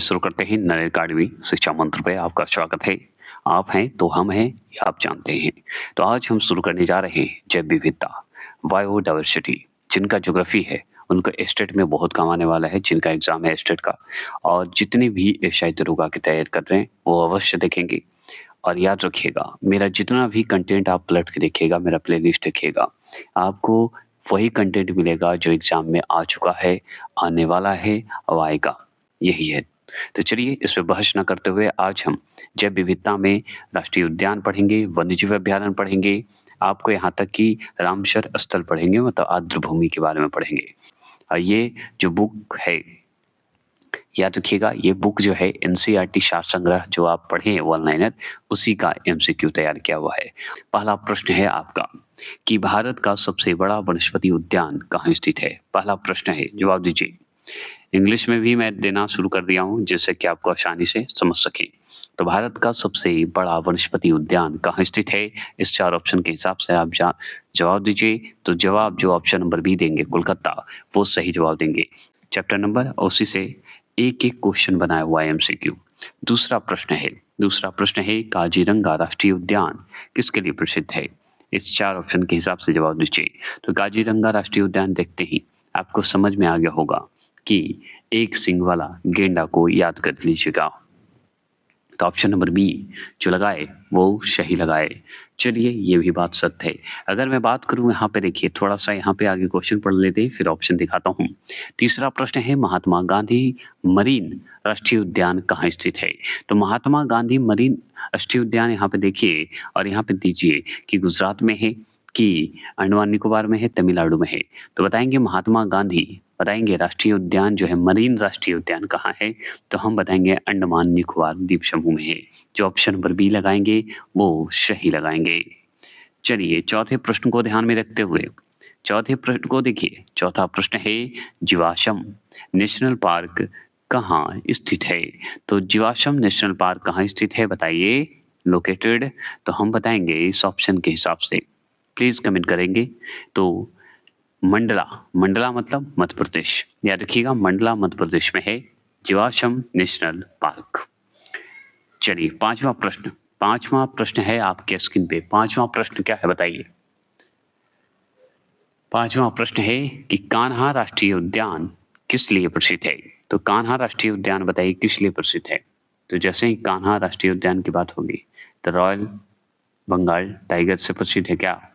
शुरू करते हैं नए अकाडमी शिक्षा मंत्र पे आपका स्वागत है। आप हैं तो हम हैं, ये आप जानते हैं। तो आज हम शुरू करने जा रहे हैं जैव विविधता, बायोडायवर्सिटी। जिनका ज्योग्राफी है उनको स्टेट में बहुत काम आने वाला है, जिनका एग्जाम है स्टेट का। और जितने भी शायद रोगा की तैयारी कर रहे हैं वो अवश्य देखेंगे। और याद रखिएगा, मेरा जितना भी कंटेंट आप पलट के देखिएगा, मेरा प्लेलिस्ट देखिएगा, आपको वही कंटेंट मिलेगा जो एग्जाम में आ चुका है, आने वाला है और आएगा। यही है। तो चलिए इस पे बहस ना करते हुए आज हम जैव विविधता में राष्ट्रीय उद्यान पढ़ेंगे, वन्यजीव अभयारण्य पढ़ेंगे, आपको यहाँ तक कि रामसर स्थल पढ़ेंगे, मतलब आर्द्र भूमि के बारे में पढ़ेंगे। और ये जो बुक है, याद रखिएगा, ये बुक जो है एनसीईआरटी सार संग्रह जो आप पढ़े हैं वन लाइनर, उसी का एमसीक्यू तैयार किया हुआ है। पहला प्रश्न है आपका कि भारत का सबसे बड़ा वनस्पति उद्यान कहाँ स्थित है? पहला प्रश्न है, जवाब दीजिए। इंग्लिश में भी मैं देना शुरू कर दिया हूँ जिससे कि आपको आसानी से समझ सकें। तो भारत का सबसे बड़ा वनस्पति उद्यान कहाँ स्थित है? इस 4 ऑप्शन के हिसाब से आप जवाब दीजिए। तो जवाब जो ऑप्शन नंबर बी देंगे, कोलकाता, वो सही जवाब देंगे। चैप्टर नंबर और उसी से एक-एक क्वेश्चन बनाया हुआ है एमसीक्यू। दूसरा प्रश्न है काजीरंगा राष्ट्रीय उद्यान किसके लिए प्रसिद्ध है? इस 4 ऑप्शन के हिसाब से जवाब दीजिए। तो काजीरंगा राष्ट्रीय उद्यान देखते ही आपको समझ में आ गया होगा कि एक सींग वाला गेंडा को याद कर लीजिएगा। तो ऑप्शन नंबर बी जो लगाए वो सही लगाए। चलिए ये भी बात सत्य है। अगर मैं बात करूं यहाँ पे, देखिए थोड़ा सा यहाँ पे आगे क्वेश्चन पढ़ लेते हैं फिर ऑप्शन दिखाता हूँ। तीसरा प्रश्न है महात्मा गांधी मरीन राष्ट्रीय उद्यान कहाँ स्थित है? तो महात्मा गांधी मरीन राष्ट्रीय उद्यान यहाँ पे देखिए और यहाँ पे दीजिए कि गुजरात में है कि अंडमान निकोबार में है, तमिलनाडु में है। तो बताएंगे महात्मा गांधी, बताएंगे राष्ट्रीय उद्यान जो है मरीन राष्ट्रीय उद्यान कहाँ है? तो हम बताएंगे अंडमान निकोबार द्वीप समूह में है। जो ऑप्शन नंबर बी लगाएंगे वो सही लगाएंगे। चलिए चौथे प्रश्न को ध्यान में रखते हुए चौथे प्रश्न को देखिए। चौथा प्रश्न है जीवाश्म नेशनल पार्क कहाँ स्थित है? तो जीवाश्म नेशनल पार्क कहाँ स्थित है बताइए। लोकेटेड, तो हम बताएंगे इस ऑप्शन के हिसाब से, प्लीज कमेंट करेंगे। तो मंडला, मंडला मतलब मध्य प्रदेश, याद रखिएगा मंडला मध्य प्रदेश में है जीवाश्म नेशनल पार्क। चलिए पांचवा प्रश्न है आपके स्क्रीन पे। पांचवा प्रश्न क्या है बताइए। पांचवा प्रश्न है कि कान्हा राष्ट्रीय उद्यान किस लिए प्रसिद्ध है? तो कान्हा राष्ट्रीय उद्यान बताइए किस लिए प्रसिद्ध है? तो जैसे ही कान्हा राष्ट्रीय उद्यान की बात होगी तो रॉयल बंगाल टाइगर से प्रसिद्ध है क्या?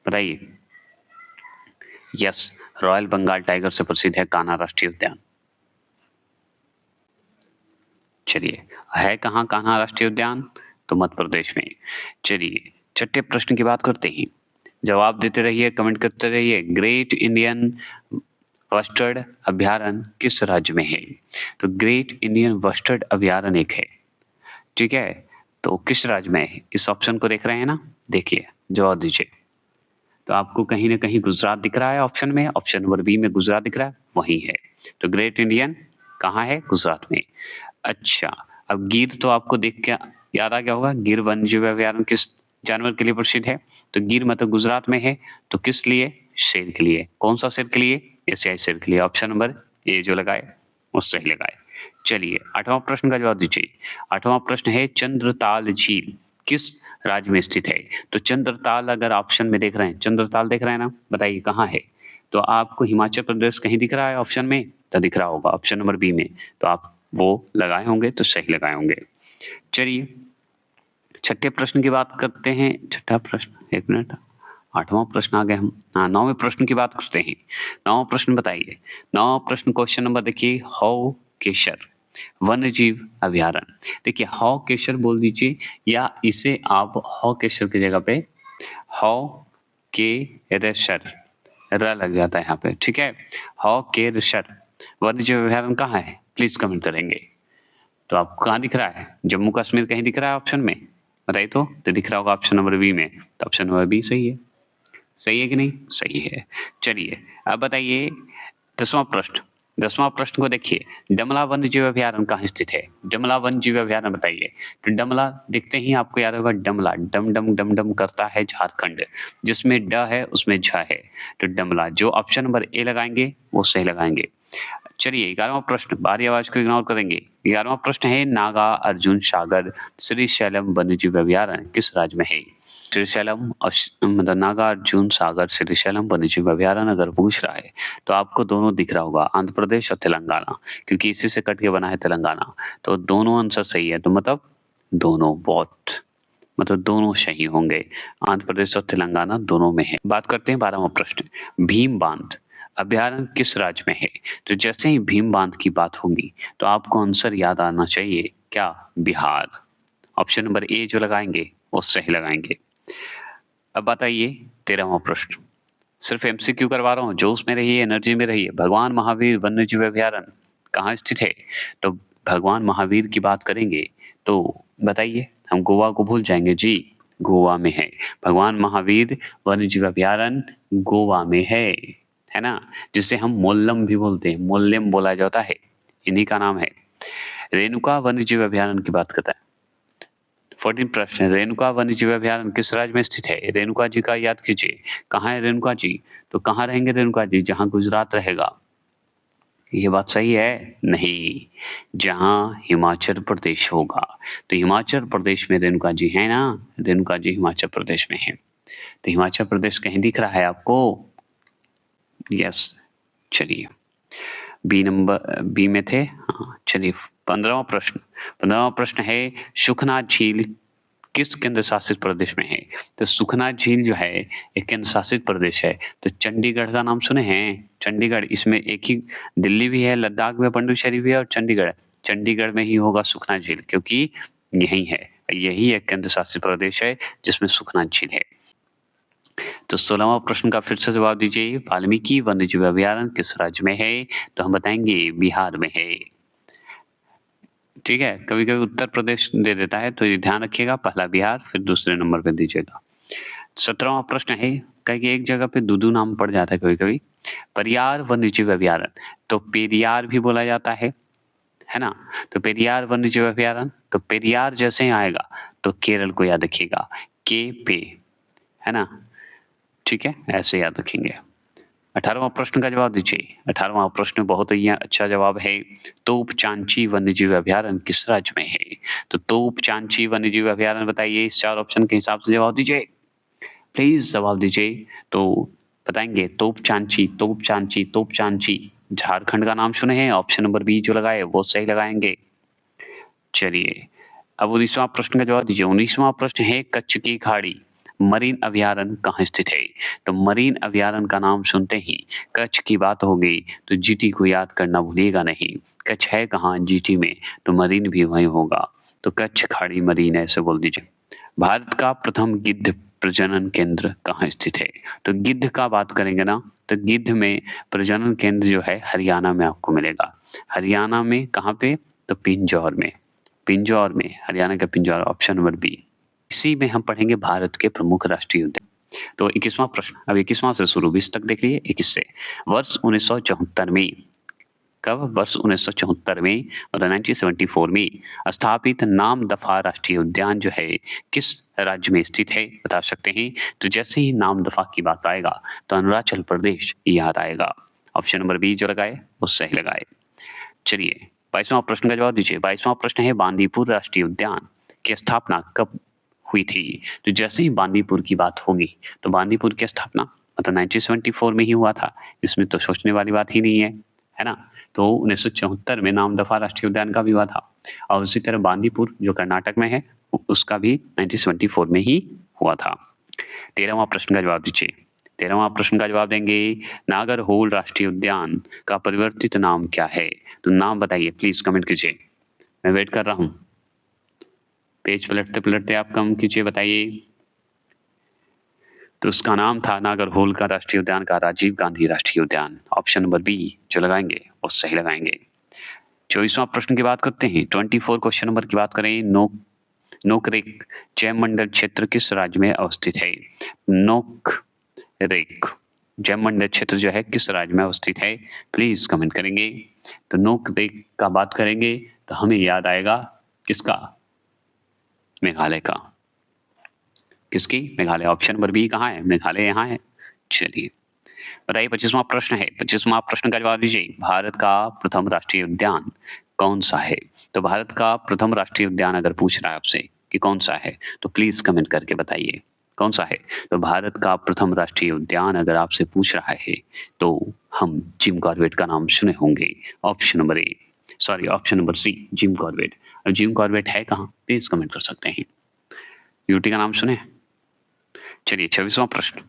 बताइए। यस, रॉयल बंगाल टाइगर से प्रसिद्ध है कान्हा राष्ट्रीय उद्यान। चलिए, है कहाँ कान्हा राष्ट्रीय उद्यान? तो मध्य प्रदेश में। चलिए छठे प्रश्न की बात करते हैं। जवाब देते रहिए, कमेंट करते रहिए। ग्रेट इंडियन वस्टर्ड अभयारण्य किस राज्य में है? तो ग्रेट इंडियन वस्टर्ड अभयारण्य एक है, ठीक है, तो किस राज्य में है? इस ऑप्शन को देख रहे हैं ना, देखिए जवाब दीजिए। तो आपको कहीं ना कहीं गुजरात दिख रहा है ऑप्शन में, ऑप्शन नंबर बी में गुजरात दिख रहा है, वही है। तो ग्रेट इंडियन कहाँ है? गुजरात में। अच्छा, अब गिर तो आपको देख के याद आ गया होगा, गिर वन्यजीव अभयारण्य किस जानवर के लिए प्रसिद्ध है? तो गिर मतलब गुजरात में है, तो किस लिए? शेर के लिए। कौन सा शेर के लिए? एशियाई शेर के लिए। ऑप्शन नंबर ए जो लगाए वो सही लगाए। चलिए आठवां प्रश्न का जवाब दीजिए। आठवां प्रश्न है चंद्रताल झील किस राज्य में स्थित है? तो चंद्रताल अगर ऑप्शन में देख रहे हैं, चंद्रताल देख रहे हैं ना, बताइए कहाँ है? तो आपको हिमाचल प्रदेश कहीं दिख रहा है ऑप्शन में? तो दिख रहा होगा ऑप्शन नंबर बी में, तो आप वो लगाए होंगे तो सही लगाए होंगे। चलिए छठे प्रश्न की बात करते हैं। छठा प्रश्न, एक मिनट, आठवां प्रश्न आ गए हम। हाँ, नौवें प्रश्न की बात करते हैं। नौवां प्रश्न बताइए। नौवां प्रश्न क्वेश्चन नंबर देखिए, हौ केशर वन्य जीव अभयारण्य। देखिए हौ केशर बोल दीजिए या इसे आप हौ केशर की जगह पे हौ के रेशर र लग जाता है यहाँ पे, ठीक है। हौ के रेशर वन्य जीव अभयारण्य कहाँ है? प्लीज कमेंट करेंगे। तो आपको कहाँ दिख रहा है? जम्मू कश्मीर कहीं दिख रहा है ऑप्शन में? बताइए तो दिख रहा होगा ऑप्शन नंबर बी में, तो ऑप्शन नंबर बी सही है। सही है कि नहीं? सही है। चलिए अब बताइए दसवां प्रश्न। दसवां प्रश्न को देखिए, डमला वन्य जीव अभयारण्य कहाँ स्थित है? डमला वन्य जीव अभयारण्य बताइए। तो डमला दिखते ही आपको याद होगा, डमला डम डम डम डम करता है झारखंड, जिसमें ड है उसमें झ है, तो डमला। जो ऑप्शन नंबर ए लगाएंगे वो सही लगाएंगे। चलिए 11वां प्रश्न, बाहरी आवाज को इग्नोर करेंगे। 11वां प्रश्न है नागा अर्जुन सागर श्रीशैलम वन्यजीव अभयारण्य किस राज्य में है? श्रीशैलम मतलब नागा अर्जुन सागर श्रीशैलम वन्यजीव अभयारण्य अगर पूछ रहा है तो आपको दोनों दिख रहा होगा, आंध्र प्रदेश और तेलंगाना, क्योंकि इसी से कट के बना है तेलंगाना। तो दोनों आंसर सही है, तो मतलब दोनों मतलब दोनों सही होंगे। आंध्र प्रदेश और तेलंगाना दोनों में है। बात करते हैं 12वां प्रश्न, भीम बांध अभयारण्य किस राज्य में है? तो जैसे ही भीम बांध की बात होगी तो आपको आंसर याद आना चाहिए क्या? बिहार। ऑप्शन नंबर ए जो लगाएंगे वो सही लगाएंगे। अब बताइए 13वां प्रश्न, सिर्फ एमसीक्यू करवा रहा हूँ, जोश में रहिए, एनर्जी में रहिए। भगवान महावीर वन्यजीव अभयारण्य कहाँ स्थित है? तो भगवान महावीर की बात करेंगे तो बताइए, हम गोवा को भूल जाएंगे जी, गोवा में है। भगवान महावीर वन्यजीव अभयारण्य गोवा में है ना, जिसे हम मोल्लम भी बोलते हैं, मोल्लेम बोला जाता है, इन्हीं का नाम है। रेणुका वन्यजीव अभयारण्य की बात करता है। 14 प्रश्न, रेणुका वन्यजीव अभयारण्य किस राज्य में स्थित है? रेणुका जी का याद कीजिए, कहाँ है रेणुका जी? तो कहाँ रहेंगे रेणुका जी? जहाँ गुजरात रहेगा। ये बात सही है? नहीं, जहाँ हिमाचल प्रदेश होगा। तो हिमाचल प्रदेश में रेणुका जी है ना, रेणुका जी हिमाचल प्रदेश में है। तो हिमाचल प्रदेश कहीं दिख रहा है आपको? यस। चलिए बी में थे। हाँ चलिए 15वां प्रश्न है, सुखना झील किस केंद्र शासित प्रदेश में है? तो सुखना झील जो है एक केंद्र शासित प्रदेश है। तो चंडीगढ़ का नाम सुने हैं? चंडीगढ़, इसमें एक ही, दिल्ली भी है, लद्दाख भी है, पुडुचेरी भी है और चंडीगढ़ में ही होगा सुखना झील, क्योंकि यही है, यही एक केंद्र शासित प्रदेश है जिसमें सुखना झील है। तो 16वां प्रश्न का फिर से जवाब दीजिए, वाल्मीकि वन्यजीव अभयारण्य किस राज्य में है? तो हम बताएंगे बिहार में है। ठीक है, कभी कभी उत्तर प्रदेश दे देता है, तो ये ध्यान रखिएगा, पहला बिहार फिर दूसरे नंबर पे दीजिएगा। 17वां प्रश्न है, कहीं एक जगह पे दूदू नाम पड़ जाता है कभी कभी, पेरियार वन्यजीव अभयारण्य, तो पेरियार भी बोला जाता है ना। तो पेरियार वन्यजीव अभयारण्य, तो पेरियार जैसे ही आएगा तो केरल को याद रखिएगा, के पे, है ना। ठीक है, ऐसे याद रखेंगे। 18वां प्रश्न का जवाब दीजिए। 18वां प्रश्न बहुत ही अच्छा जवाब है, तोपचांची वन्यजीव अभयारण्य किस राज्य में है? तो तोपचांची वन्यजीव अभयारण्य बताइए, इस 4 ऑप्शन के हिसाब से जवाब दीजिए, प्लीज जवाब दीजिए। तो बताएंगे तोपचांची, तोपचांची, तोपचांची झारखंड का नाम सुने हैं? ऑप्शन नंबर बी जो लगाए वो सही लगाएंगे। चलिए अब 19वां प्रश्न का जवाब दीजिए। 19वां प्रश्न है, कच्छ की खाड़ी मरीन अभयारण्य कहाँ स्थित है? तो मरीन अभयारण्य का नाम सुनते ही कच्छ की बात हो गई तो जीटी को याद करना भूलिएगा नहीं। कच्छ है कहाँ? जीटी में, तो मरीन भी वहीं होगा, तो कच्छ खाड़ी मरीन ऐसे बोल दीजिए। भारत का प्रथम गिद्ध प्रजनन केंद्र कहाँ स्थित है? तो गिद्ध का बात करेंगे ना, तो गिद्ध में प्रजनन केंद्र जो है हरियाणा में आपको मिलेगा। हरियाणा में कहाँ पे? तो पिंजौर में, पिंजौर में, हरियाणा का पिंजौर, ऑप्शन नंबर बी। इसी में हम पढ़ेंगे भारत के प्रमुख राष्ट्रीय उद्यान। तो 21वां प्रश्न, अब 21वां से शुरू, 20 तक देख लीजिए। 21 से, वर्ष 1974 में, कब? वर्ष 1974 में और 1974 में स्थापित नामदफा राष्ट्रीय उद्यान जो है किस राज्य में स्थित है? बता सकते हैं। तो जैसे ही नामदफा की बात आएगा तो अरुणाचल प्रदेश याद आएगा। ऑप्शन नंबर बी जो लगाए वो सही लगाए। चलिए 22वां प्रश्न का जवाब दीजिए। 22वां प्रश्न है, बांदीपुर राष्ट्रीय उद्यान की स्थापना कब हुई थी? तो जैसे ही बांदीपुर की बात होगी तो बांदीपुर की स्थापना मतलब 1974 में ही हुआ था, इसमें तो सोचने वाली बात ही नहीं है ना। तो 1974 में नामदफा राष्ट्रीय उद्यान का भी हुआ था, और उसी तरह बांदीपुर जो कर्नाटक में है उसका भी 1974 में ही हुआ था। 13वां प्रश्न का जवाब दीजिए। 13वां प्रश्न का जवाब देंगे, नागरहोल राष्ट्रीय उद्यान का परिवर्तित नाम क्या है? तो नाम बताइए, प्लीज कमेंट कीजिए, मैं वेट कर रहा हूं। पेज पलटते पलटते आप कम कीजिए, बताइए। तो उसका नाम था नागरहोल का राष्ट्रीय उद्यान का राजीव गांधी राष्ट्रीय उद्यान। ऑप्शन नंबर बी जो लगाएंगे वो सही लगाएंगे। 24वां प्रश्न की बात करते हैं। 24 क्वेश्चन नंबर की बात करें, नोकरेक जैवमंडल क्षेत्र किस राज्य में अवस्थित है? नोकरेक जैवमंडल क्षेत्र जो है किस राज्य में अवस्थित है? प्लीज कमेंट करेंगे। तो नोकरेक का बात करेंगे तो हमें याद आएगा किसका? मेघालय का। किसकी? मेघालय। ऑप्शन नंबर बी कहाँ है? मेघालय यहाँ है। चलिए बताइए 25वां प्रश्न है, 25वां प्रश्न का जवाब दीजिए। भारत का प्रथम राष्ट्रीय उद्यान कौन सा है? तो भारत का प्रथम राष्ट्रीय उद्यान अगर पूछ रहा है आपसे कि कौन सा है, तो प्लीज कमेंट करके बताइए कौन सा है। तो भारत का प्रथम राष्ट्रीय उद्यान अगर आपसे पूछ रहा है तो हम जिम कॉर्बेट का नाम सुने होंगे। Option number A, sorry option number C, Jim Corbett. और जिम कॉर्बेट है कहाँ, प्लीज कमेंट कर सकते हैं। यूटी का नाम सुने। चलिए 26वां प्रश्न,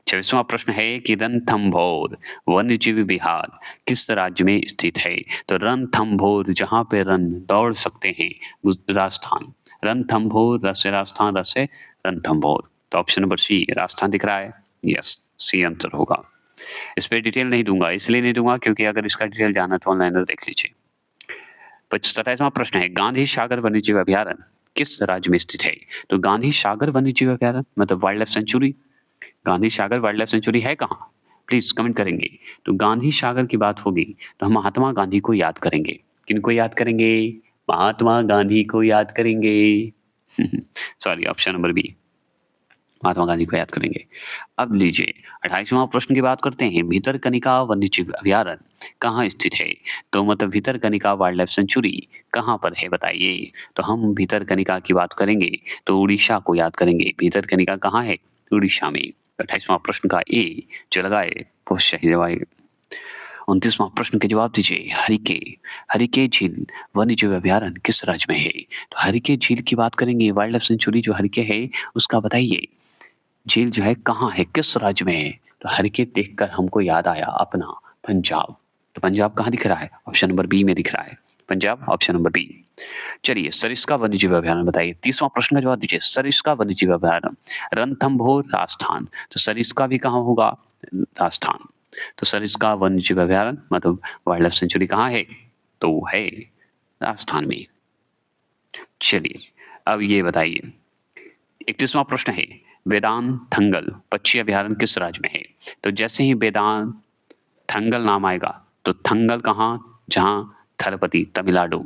26वां प्रश्न है कि रणथंभौर वन्यजीव विहार किस राज्य में स्थित है? तो रणथंभौर जहां पे रण दौड़ सकते हैं, राजस्थान। रणथंभौर, रस से राजस्थान, रस से रणथंभौर। तो ऑप्शन नंबर सी राजस्थान दिख रहा है। यस, सी आंसर होगा। इस पे डिटेल नहीं दूंगा, इसलिए नहीं दूंगा क्योंकि अगर इसका डिटेल जाना तो ऑनलाइन देख लीजिए। 27वां प्रश्न है गांधी सागर वन्यजीव अभ्यारण्य किस राज्य में स्थित है? तो गांधी सागर वन्यजीव अभ्यारण्य मतलब wild life sanctuary, Gandhi Sagar wild life sanctuary है कहाँ? प्लीज कमेंट करेंगे। तो गांधी सागर की बात होगी तो हम महात्मा गांधी को याद करेंगे। किनको याद करेंगे? महात्मा गांधी को याद करेंगे। Sorry option number B, Mahatma Gandhi को याद करेंगे। अब लीजिए 28वां प्रश्न की बात करते हैं। भितरकनिका वन्यजीव अभ्यारण्य कहाँ स्थित है? तो मतलब भितरकनिका वाइल्ड लाइफ सेंचुरी कहाँ पर है बताइए। तो हम भितरकनिका की बात करेंगे तो उड़ीसा को याद करेंगे। भितरकनिका कहाँ है? उड़ीसा में। 28वां प्रश्न का ए जो लगाए वो सही जवाब। 29वां प्रश्न के जवाब दीजिए। हरिके, हरिके झील वन्यजीव अभ्यारण्य किस राज्य में है? तो हरिके झील की बात करेंगे, वाइल्ड लाइफ सेंचुरी जो हरिके है उसका बताइए झील जो है कहाँ है, किस राज्य में है? तो हरिके देखकर हमको याद आया अपना पंजाब। तो पंजाब कहाँ दिख रहा है? ऑप्शन नंबर बी में दिख रहा है, पंजाब, ऑप्शन नंबर बी। चलिए सरिस्का वन्यजीव अभ्यारण्य बताइए। 30वां प्रश्न का जवाब दीजिए। सरिस्का वन्यजीव अभ्यारण्य रणथंभौर राजस्थान। तो सरिस्का भी कहाँ होगा? राजस्थान। तो सरिस्का वन्यजीव अभ्यारण्य मतलब वाइल्ड लाइफ सेंचुरी कहाँ है? तो वो है राजस्थान में। चलिए अब ये बताइए 31वां प्रश्न है वेदांत थंगल पक्षी अभ्यारण्य किस राज्य में है? तो जैसे ही वेदांत थंगल नाम आएगा तो थंगल कहाँ? जहां थलपति तमिलनाडु।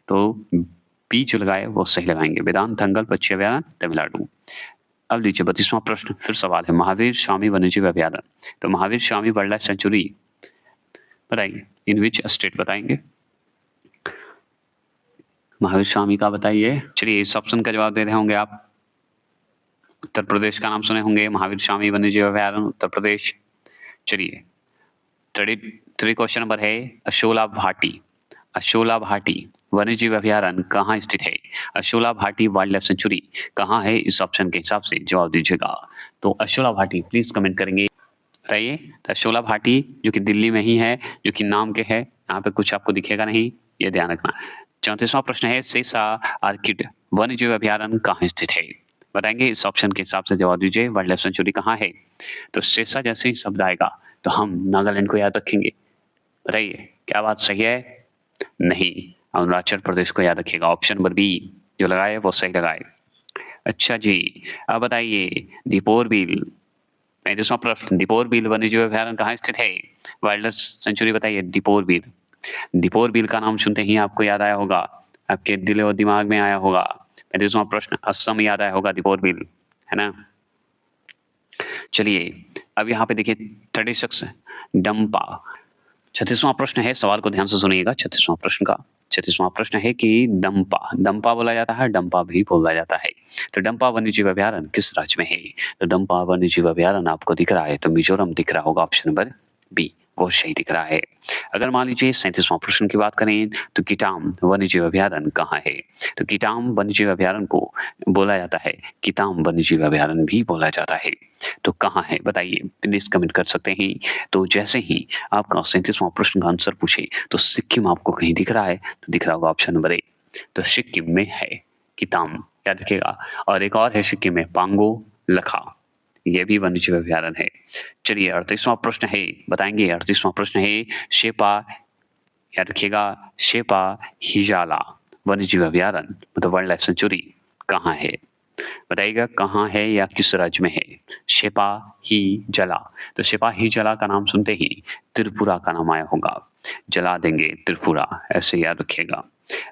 तो बी जो लगाए वो सही लगाएंगे, वेदांत थंगल पक्षी अभ्यारण्य तमिलनाडु। अब लीजिए 32वां प्रश्न, फिर सवाल है महावीर स्वामी वन्यजीव अभ्यारण्य। तो Mahavir Swami wild life sanctuary बताइए इन विच स्टेट बताएंगे? महावीर स्वामी का बताइए। चलिए इस ऑप्शन का जवाब दे रहे होंगे आप। उत्तर प्रदेश का नाम सुने होंगे, महावीर स्वामी वन्यजीव अभ्यारण्य उत्तर प्रदेश। चलिए थर्ड क्वेश्चन नंबर है अशोला भाटी, अशोला भाटी वन्यजीव अभ्यारण्य कहाँ स्थित है? अशोला भाटी वाइल्ड लाइफ सेंचुरी कहाँ है? इस ऑप्शन के हिसाब से जवाब दीजिएगा। तो अशोला भाटी प्लीज कमेंट करेंगे, बताइए। तो अशोला भाटी जो कि दिल्ली में ही है, जो कि नाम के है, यहाँ पे कुछ आपको दिखेगा नहीं, ये ध्यान रखना। 34वां प्रश्न है सेसा आर्किड वन्यजीव अभ्यारण्य कहाँ स्थित है? बताएंगे, इस ऑप्शन के हिसाब से जवाब दीजिए। वाइल्ड लाइफ सेंचुरी कहाँ है? तो सेसा जैसे ही शब्द आएगा तो हम नागालैंड को याद रखेंगे। बताइए क्या बात सही है? नहीं, अरुणाचल प्रदेश को याद रखिएगा। ऑप्शन नंबर बी जो लगाए वो सही लगाए। अच्छा जी, अब बताइए दीपोर बिल, 35वां प्रश्न, दीपोर बिल वन्यजीव अभ्यारण्य कहाँ स्थित है? वाइल्ड लाइफ सेंचुरी बताइए। दीपोर बिल, दीपोर बिल का नाम सुनते ही आपको याद आया होगा, आपके दिल और दिमाग में आया होगा। 35वां प्रश्न, असम याद आया होगा, दीपोर बिल, है ना। चलिए अब यहाँ पे देखिए 36 डंपा। 36वां प्रश्न है, सवाल को ध्यान से सुनिएगा। 36वां प्रश्न का 36वां प्रश्न है कि डंपा, डंपा बोला जाता है, डंपा भी बोला जाता है। तो डंपा वन्यजीव अभ्यारण्य किस राज्य में है? तो डंपा वन्यजीव अभ्यारण्य आपको दिख रहा है तो मिजोरम दिख रहा होगा, ऑप्शन नंबर बी वो सही दिख रहा है। अगर मान लीजिए 37वां प्रश्न की बात करें तो किटाम वन्यजीव अभ्यारण्य कहाँ है? तो किटाम वन्यजीव अभ्यारण्य को बोला जाता है, किटाम वन्यजीव अभ्यारण्य भी बोला जाता है। तो कहाँ है बताइए, प्लीज कमेंट कर सकते हैं। तो जैसे ही आपका 37वां प्रश्न का आंसर पूछे तो सिक्किम आपको कहीं दिख रहा है तो दिख रहा होगा ऑप्शन नंबर ए। तो सिक्किम में है किटाम, याद रखिएगा। और एक और है सिक्किम में पांगो लखा, यह भी वन्यजीव अभ्यारण्य है। चलिए 38वां प्रश्न है, बताएंगे। 38वां प्रश्न है शेपा, याद रखिएगा, शेपा हिजाला वन्यजीव अभ्यारण्य मतलब वाइल्ड लाइफ सेंचुरी कहाँ है? बताइएगा कहाँ है या किस राज्य में है? शेपा ही जला। तो शेपा ही जला का नाम सुनते ही त्रिपुरा का नाम आया होगा, जला देंगे त्रिपुरा, ऐसे याद रखिएगा।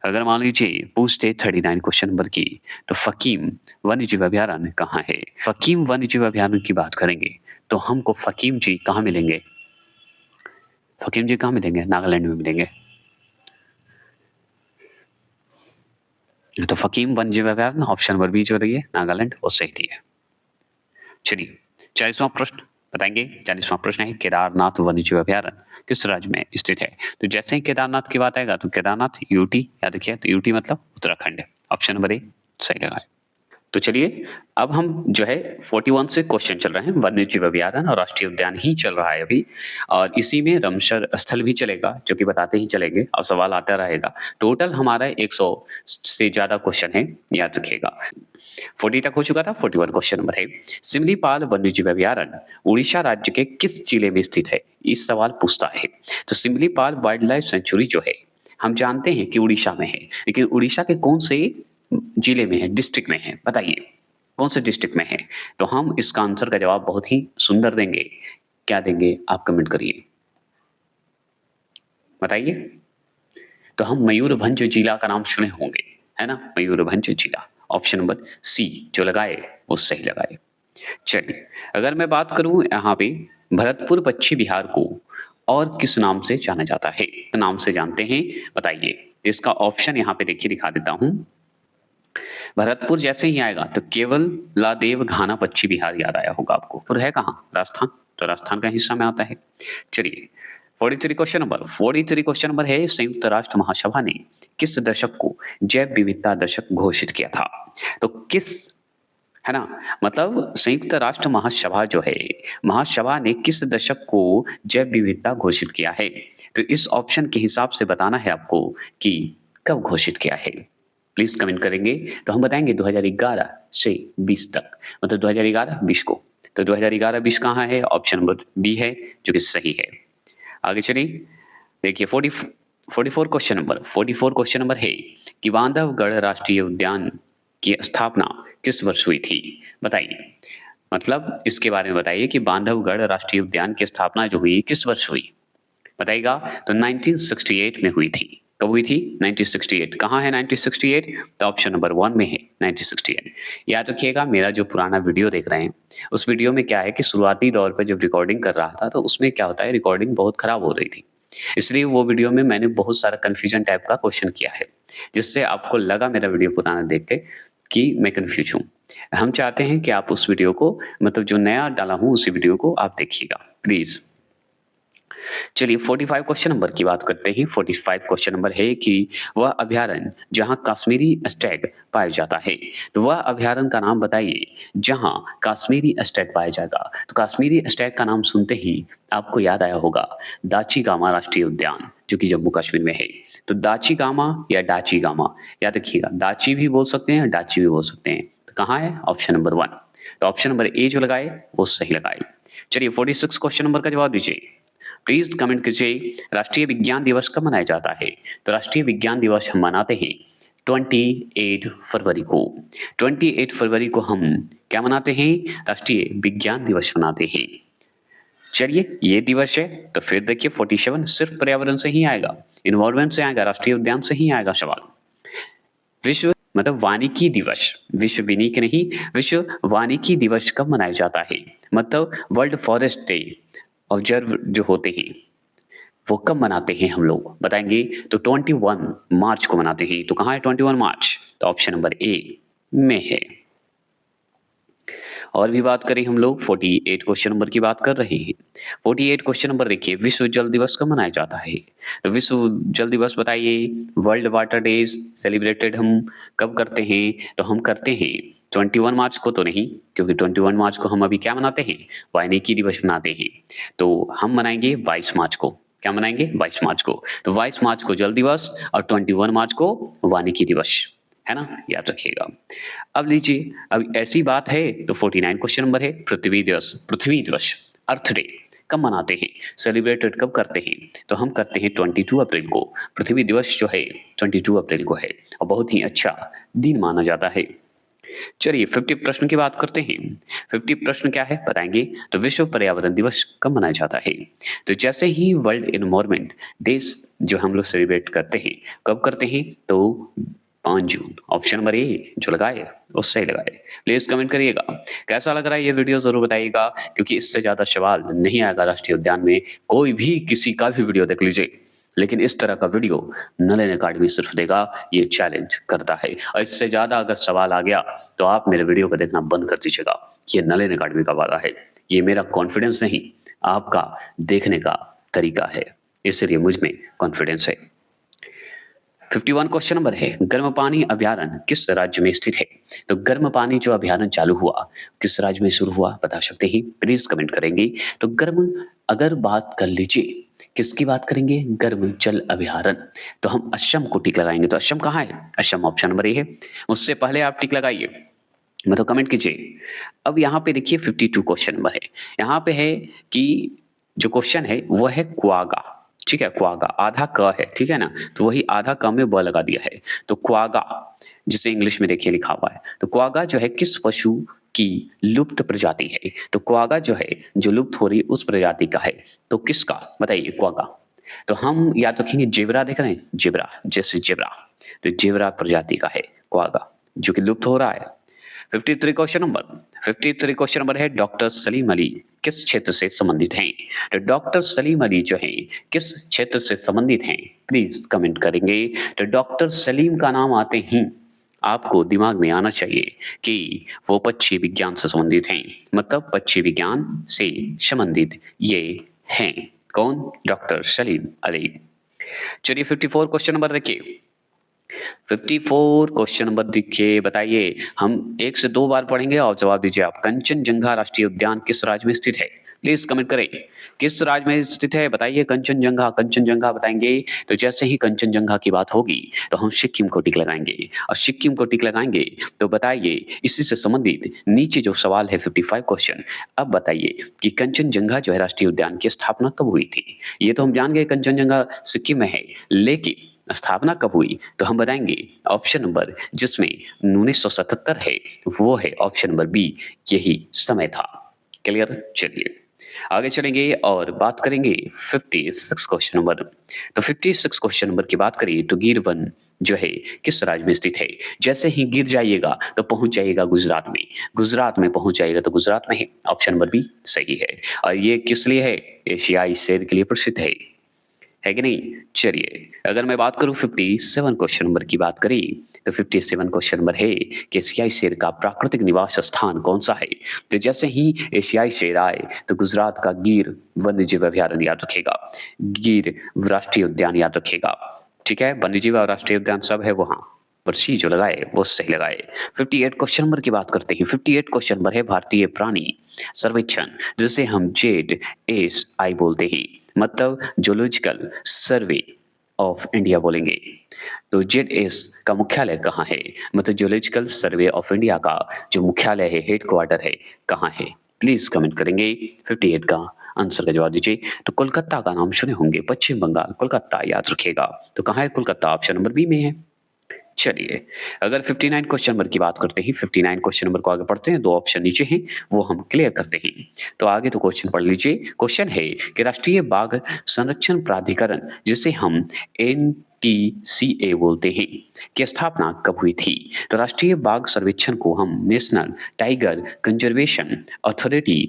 अगर मान लीजिए पूछते 39 क्वेश्चन नंबर की, तो फकीम वन्यजीव अभयारण्य कहाँ है? फकीम वन्यजीव अभयारण्य की बात करेंगे तो हमको फकीम जी कहाँ मिलेंगे? फकीम जी कहाँ मिलेंगे? नागालैंड में मिलेंगे। तो फकीम वन्यजीव अभयारण्य ऑप्शन नंबर बी जो रही है नागालैंड वो सही है। चलिए 40वां प्रश्न बताएंगे। 40वां प्रश्न है केदारनाथ वन्यजीव अभयारण्य किस राज्य में स्थित है? तो जैसे ही केदारनाथ की बात आएगा तो केदारनाथ यूटी, याद रखिए, तो यूटी मतलब उत्तराखंड है। ऑप्शन नंबर ए सही लगा है। तो चलिए अब हम जो है 41 से क्वेश्चन चल रहे हैं, वन्यजीव अभयारण्य और राष्ट्रीय उद्यान ही चल रहा है अभी, और इसी में रामसर स्थल भी चलेगा जो कि बताते ही चलेंगे और सवाल आता रहेगा। टोटल हमारा 100 से ज्यादा क्वेश्चन है, याद रखिएगा। 40 तक हो चुका था। 41 क्वेश्चन नंबर है सिमलीपाल वन्यजीव अभयारण्य उड़ीसा राज्य के किस जिले में स्थित है? इस सवाल पूछता है। तो सिमलीपाल वाइल्ड लाइफ सेंचुरी जो है हम जानते हैं कि उड़ीसा में है, लेकिन उड़ीसा के कौन से जिले में है, डिस्ट्रिक्ट में है, बताइए कौन से डिस्ट्रिक्ट में है? तो हम इसका आंसर का जवाब बहुत ही सुंदर देंगे। क्या देंगे आप कमेंट करिए, बताइए। तो हम मयूरभंज जिला का नाम सुने होंगे, है ना, मयूरभंज जिला। ऑप्शन नंबर सी जो लगाए वो सही लगाए। चलिए अगर मैं बात करूं यहाँ पे भरतपुर पश्चिम बिहार को और किस नाम से जाना जाता है? नाम से जानते हैं, बताइए। इसका ऑप्शन यहाँ पे देखिए दिखा देता हूं। भरतपुर जैसे ही आएगा तो केवल लादेव घाना पश्चिम बिहार याद आया होगा आपको। और है कहाँ? राजस्थान, तो राजस्थान का हिस्सा में आता है। चलिए 43 क्वेश्चन नंबर है संयुक्त राष्ट्र महासभा ने किस दशक को जैव विविधता दशक घोषित किया था? तो किस, है ना, मतलब संयुक्त राष्ट्र महासभा जो है, महासभा ने किस दशक को जैव विविधता घोषित किया है? तो इस ऑप्शन के हिसाब से बताना है आपको कि कब घोषित किया है। प्लीज कमेंट करेंगे तो हम बताएंगे 2011 से 20 तक, मतलब 2011-20 को। तो 2011-20 कहाँ है? ऑप्शन नंबर बी है जो कि सही है। आगे चलिए देखिए 44 क्वेश्चन नंबर है कि बांधवगढ़ राष्ट्रीय उद्यान की स्थापना किस वर्ष हुई थी? बताइए, मतलब इसके बारे में बताइए कि बांधवगढ़ राष्ट्रीय उद्यान की स्थापना जो हुई किस वर्ष हुई, बताइएगा। तो 1968 में हुई थी। कब हुई थी? 1968। कहाँ है 1968? तो ऑप्शन नंबर 1 में है 1968। याद रखिएगा मेरा जो पुराना वीडियो देख रहे हैं उस वीडियो में क्या है कि शुरुआती दौर पर जब रिकॉर्डिंग कर रहा था तो उसमें क्या होता है, रिकॉर्डिंग बहुत खराब हो रही थी, इसलिए वो वीडियो में मैंने बहुत सारा कंफ्यूजन टाइप का क्वेश्चन किया है, जिससे आपको लगा मेरा वीडियो पुराना देख के कि मैं कंफ्यूज हूँ। हम चाहते हैं कि आप उस वीडियो को, मतलब जो नया डाला हूँ उसी वीडियो को आप देखिएगा प्लीज। चलिए 45 क्वेश्चन नंबर की बात करते हैं। 45 क्वेश्चन नंबर है कि वह अभयारण्य जहां कश्मीरी स्टैग पाया जाता है, तो वह अभयारण्य का नाम बताइए जहां कश्मीरी स्टैग पाया जाएगा। तो कश्मीरी स्टैग का नाम सुनते ही आपको याद आया होगा दाची-गामा राष्ट्रीय उद्यान जो कि जम्मू कश्मीर में है। तो दाची-गामा या डाची-गामा, याद रखिएगा, दाची भी बोल सकते हैं, डाची भी बोल सकते हैं। तो कहाँ है? Option number 1। तो ऑप्शन नंबर ए जो लगाए वो सही लगाए। चलिए 46 क्वेश्चन नंबर का जवाब दीजिए। प्लीज कमेंट कीजिए राष्ट्रीय विज्ञान दिवस कब मनाया जाता है? तो राष्ट्रीय विज्ञान दिवस हम मनाते हैं 28 फरवरी को। 28 फरवरी को हम क्या मनाते हैं? राष्ट्रीय विज्ञान दिवस मनाते हैं। चलिए ये दिवस है तो फिर देखिए 47 सिर्फ पर्यावरण से ही आएगा, इन्वायरमेंट से आएगा, राष्ट्रीय उद्यान से ही आएगा सवाल। विश्व, मतलब वानिकी दिवस, विश्व विनिक नहीं, विश्व वानिकी दिवस कब मनाया जाता है? मतलब वर्ल्ड फॉरेस्ट डे ऑब्जर्व जो होते हैं वो कब मनाते हैं हम लोग, बताएंगे। तो 21 मार्च को मनाते हैं। तो कहाँ है 21 मार्च? तो ऑप्शन नंबर ए में है। और भी बात करें हम लोग 48 क्वेश्चन नंबर की बात कर रहे हैं। 48 क्वेश्चन नंबर देखिए विश्व जल दिवस कब मनाया जाता है? तो विश्व जल दिवस बताइए। वर्ल्ड वाटर डेज सेलिब्रेटेड हम कब करते हैं? तो हम करते हैं 21 मार्च को तो नहीं, क्योंकि 21 मार्च को हम अभी क्या मनाते हैं? वानिकी दिवस मनाते हैं। तो हम मनाएंगे 22 मार्च को। क्या मनाएंगे? 22 मार्च को। तो 22 मार्च को जल दिवस और 21 मार्च को वानिकी दिवस, है ना, याद रखिएगा। अब लीजिए, अब ऐसी बात है तो 49 क्वेश्चन नंबर है पृथ्वी दिवस अर्थ डे कब मनाते हैं, सेलिब्रेटेड कब करते हैं? तो हम करते हैं 22 अप्रैल को। पृथ्वी दिवस जो है 22 अप्रैल को है और बहुत ही अच्छा दिन माना जाता है। चलिए 50 प्रश्न की बात करते हैं। 50 प्रश्न क्या है बताएंगे। तो विश्व पर्यावरण दिवस कब मनाया जाता है? तो जैसे ही वर्ल्ड एनवायरनमेंट डे जो हम लोग सेलिब्रेट करते हैं, कब करते हैं? तो 5 जून। ऑप्शन नंबर ए जो लगाए वो सही लगाए। प्लीज कमेंट करिएगा कैसा लग रहा है ये वीडियो, जरूर बताइएगा, क्योंकि इससे ज्यादा सवाल नहीं आएगा राष्ट्रीय उद्यान में। कोई भी किसी का भी वीडियो देख लीजिए, लेकिन इस तरह का वीडियो नलन अकाडमी सिर्फ देगा, ये चैलेंज करता है। और इससे ज्यादा अगर सवाल आ गया तो आप मेरे वीडियो को देखना बंद कर दीजिएगा। ये नलन अकाडमी का वादा है, ये मेरा कॉन्फिडेंस नहीं, आपका देखने का तरीका है, इसलिए मुझ में कॉन्फिडेंस है। 51 क्वेश्चन नंबर है, गर्म पानी अभ्यारण्य किस राज्य में स्थित है? तो गर्म पानी जो अभ्यारण्य चालू हुआ किस राज्य में शुरू हुआ बता सकते हैं? प्लीज कमेंट करेंगे। तो गर्म अगर बात कर लीजिए, किसकी बात करेंगे? गर्म जल अभ्यारण्य। तो हम असम को टिक लगाएंगे। तो असम कहाँ है? असम ऑप्शन नंबर ए है। उससे पहले आप टिक लगाइए, मतलब कमेंट कीजिए। अब यहाँ पे देखिए 52 क्वेश्चन नंबर है। यहाँ पे है कि जो क्वेश्चन है वो है क्वागा, ठीक है, क्वागा आधा क है, ठीक है ना, तो वही आधा क में ब लगा दिया है। तो क्वागा जिसे इंग्लिश में देखिए लिखा हुआ है, तो क्वागा जो है किस पशु की लुप्त प्रजाति है? तो क्वागा जो है जो लुप्त हो रही उस प्रजाति का है, तो किसका बताइए क्वागा? तो हम याद रखेंगे जेबरा, देख रहे हैं जेबरा, जैसे जेबरा, तो जेबरा प्रजाति का है क्वागा जो कि लुप्त हो रहा है। 53 क्वेश्चन नंबर है, डॉक्टर सलीम अली किस क्षेत्र से संबंधित हैं? तो डॉक्टर सलीम अली जो हैं किस क्षेत्र से संबंधित हैं? प्लीज कमेंट करेंगे। तो डॉक्टर सलीम का नाम आते ही आपको दिमाग में आना चाहिए कि वो पक्षी विज्ञान से संबंधित हैं, मतलब पक्षी विज्ञान से संबंधित ये हैं। कौन? डॉक्टर सलीम अली। चलिए 54 क्वेश्चन नंबर देखिए। 54 क्वेश्चन नंबर देखिए, बताइए, हम 1 से 2 बार पढ़ेंगे और जवाब दीजिए आप। कंचनजंगा राष्ट्रीय उद्यान किस राज्य में स्थित है? प्लीज कमेंट करें, किस राज्य में स्थित है बताइए। कंचनजंगा, कंचनजंगा बताएंगे। तो जैसे ही कंचनजंगा की बात होगी तो हम सिक्किम को टिक लगाएंगे, और सिक्किम को टिक लगाएंगे तो बताइए इसी से संबंधित नीचे जो सवाल है 55 क्वेश्चन। अब बताइए कि कंचनजंगा जो है राष्ट्रीय उद्यान की स्थापना कब हुई थी? ये तो हम जान गए कंचनजंगा सिक्किम में है, लेकिन स्थापना कब हुई? तो हम बताएंगे ऑप्शन नंबर जिसमें 1977 है, वो है ऑप्शन नंबर बी, यही समय था। क्लियर? चलिए आगे चलेंगे और बात करेंगे 56 क्वेश्चन नंबर। तो 56 क्वेश्चन नंबर की बात करिए तो गिर वन जो है किस राज्य में स्थित है? जैसे ही गिर जाइएगा तो पहुंच जाइएगा गुजरात में, गुजरात में पहुंच जाइएगा तो गुजरात में है, ऑप्शन नंबर बी सही है। और ये किस लिए है? एशियाई शेर के लिए प्रसिद्ध है कि नहीं? चलिए अगर मैं बात करूं 57 क्वेश्चन नंबर की बात करें तो 57 क्वेश्चन नंबर है कि एशियाई शेर का प्राकृतिक निवास स्थान कौन सा है? तो जैसे ही एशियाई शेर आए तो गुजरात का गिर वन्यजीव अभ्यारण्य याद रखेगा, गिर राष्ट्रीय उद्यान याद रखेगा, ठीक है। वन्यजीव और राष्ट्रीय उद्यान सब है वहां पर, सी जो लगाए वो सही लगाए। 58 क्वेश्चन नंबर की बात करते हैं। 58 क्वेश्चन नंबर है भारतीय प्राणी सर्वेक्षण जिसे हम ZSI बोलते हैं, मतलब जूलॉजिकल सर्वे ऑफ इंडिया बोलेंगे। तो ZS का मुख्यालय कहाँ है? मतलब जूलॉजिकल सर्वे ऑफ इंडिया का जो मुख्यालय है, हेडक्वार्टर है, कहाँ है? प्लीज कमेंट करेंगे। 58 का आंसर का जवाब दीजिए। तो कोलकाता का नाम सुने होंगे, पश्चिम बंगाल, कोलकाता याद रखिएगा। तो कहाँ है कोलकाता? ऑप्शन नंबर बी में है। चलिए अगर 59 क्वेश्चन नंबर की बात करते हैं, 59 क्वेश्चन नंबर को आगे पढ़ते हैं, 2 ऑप्शन नीचे हैं वो हम क्लियर करते हैं। तो आगे तो क्वेश्चन पढ़ लीजिए। क्वेश्चन है कि राष्ट्रीय बाघ संरक्षण प्राधिकरण जिसे हम NTCA बोलते हैं की स्थापना कब हुई थी? तो राष्ट्रीय बाघ सर्वेक्षण को हम national tiger conservation authority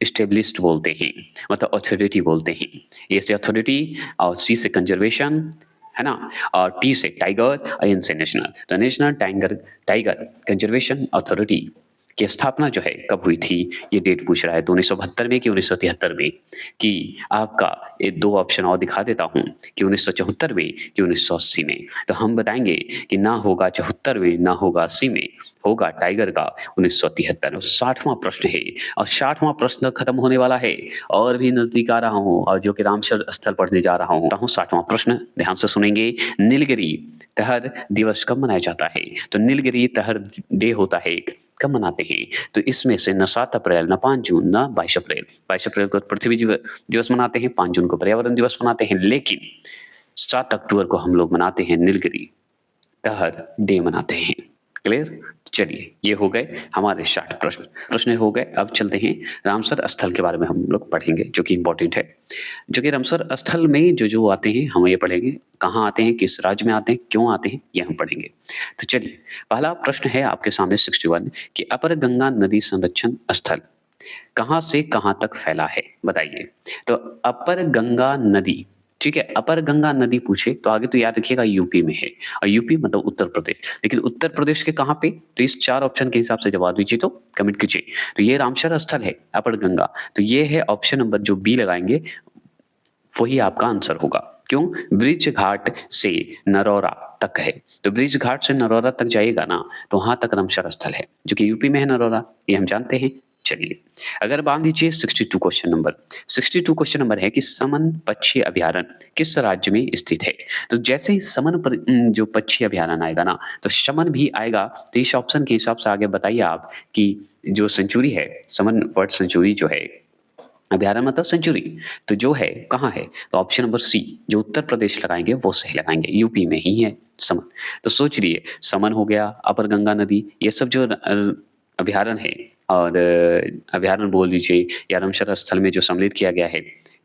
established बोलते हैं, मतलब अथॉरिटी बोलते हैं। ए से अथॉरिटी और सी से कंजर्वेशन, है ना, और टी से टाइगर और एन से नेशनल। तो नेशनल टाइगर कंजर्वेशन अथॉरिटी की स्थापना जो है कब हुई थी, ये डेट पूछ रहा है। तो 1972 में कि 1973 में? कि आपका ये 2 ऑप्शन और दिखा देता हूं कि 1974 में कि 1980 में। तो हम बताएंगे कि ना होगा 74 में, ना होगा 80 में, होगा टाइगर का 1973। 60वां प्रश्न है, और 60वां प्रश्न खत्म होने वाला है और भी नजदीक आ रहा हूं, और जो कि रामसर स्थल पढ़ने जा रहा हूं। 60वां प्रश्न ध्यान से सुनेंगे। नीलगिरी तहर दिवस कब मनाया जाता है? तो नीलगिरी तहर डे होता है कब मनाते हैं? तो इसमें से न 7 अप्रैल, न 5 जून, न 22 अप्रैल। 22 अप्रैल को पृथ्वी दिवस मनाते हैं, 5 जून को पर्यावरण दिवस मनाते हैं, लेकिन 7 अक्टूबर को हम लोग मनाते हैं नीलगिरी तहर डे मनाते हैं। क्लियर। चलिए ये हो गए हमारे 60 प्रश्न हो गए। अब चलते हैं रामसर स्थल के बारे में हम लोग पढ़ेंगे, जो कि इंपॉर्टेंट है। जो कि रामसर स्थल में जो जो आते हैं हम ये पढ़ेंगे, कहाँ आते हैं, किस राज्य में आते हैं, क्यों आते हैं, ये हम पढ़ेंगे। तो चलिए पहला प्रश्न है आपके सामने 61 कि अपर गंगा नदी संरक्षण स्थल कहाँ से कहाँ तक फैला है, बताइए। तो अपर गंगा नदी, ठीक है, अपर गंगा नदी पूछे तो आगे तो याद रखिएगा यूपी में है, और यूपी मतलब उत्तर प्रदेश। लेकिन उत्तर प्रदेश के कहाँ पे, तो इस 4 ऑप्शन के हिसाब से जवाब दीजिए, तो कमेंट कीजिए। तो ये रामसर स्थल है अपर गंगा, तो ये है ऑप्शन नंबर जो बी लगाएंगे वही आपका आंसर होगा। क्यों, ब्रिज घाट से नरौरा तक है, तो ब्रिज घाट से नरौरा तक जाइएगा ना तो वहां तक रामसर स्थल है, जो कि यूपी में है नरौरा, ये हम जानते हैं। चलिए अगर मान लीजिए 62 क्वेश्चन नंबर, 62 क्वेश्चन नंबर है कि समन पक्षी अभयारण्य किस राज्य में स्थित है। तो जैसे ही समन पर जो पक्षी अभयारण्य आएगा ना तो समन भी आएगा, तो इस ऑप्शन के हिसाब से आगे बताइए आप कि जो सेंचुरी है, समन वर्ड सेंचुरी जो है, अभयारण्य मतलब सेंचुरी, तो जो है कहाँ है, तो ऑप्शन नंबर सी जो उत्तर प्रदेश लगाएंगे वो सही लगाएंगे, यूपी में ही है समन। तो सोच लिए समन हो गया, अपर गंगा नदी, ये सब जो अभयारण्य है, और अभयारण्य बोल दीजिए या रामसर स्थल में जो सम्मिलित किया गया है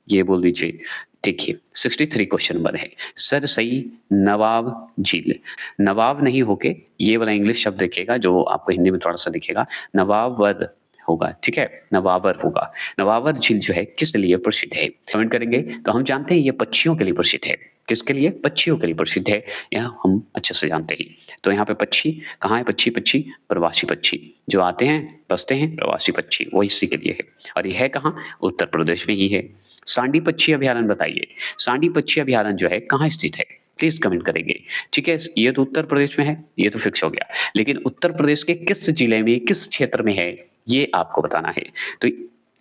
ये बोल दीजिए। देखिए 63 क्वेश्चन नंबर है सरसई नवाब झील, नवाब नहीं होके ये वाला इंग्लिश शब्द देखिएगा जो आपको हिंदी में थोड़ा सा दिखेगा, नवाबर होगा, ठीक है, नवाबर होगा। नवाबर झील जो है किस लिए प्रसिद्ध है, कमेंट करेंगे। तो हम जानते हैं ये पक्षियों के लिए प्रसिद्ध है, किसके लिए, पक्षियों के लिए प्रसिद्ध है, यह हम अच्छे से जानते हैं। तो यहाँ पे पक्षी कहाँ है, पक्षी पक्षी प्रवासी पक्षी जो आते हैं बसते हैं, प्रवासी पक्षी वो इसी के लिए है, और यह है कहाँ, उत्तर प्रदेश में ही है। सांडी पक्षी अभयारण्य बताइए, सांडी पक्षी अभयारण्य जो है कहाँ स्थित है, प्लीज कमेंट करेंगे। ठीक है, ये तो उत्तर प्रदेश में है, ये तो फिक्स हो गया, लेकिन उत्तर प्रदेश के किस जिले में, किस क्षेत्र में है, ये आपको बताना है। तो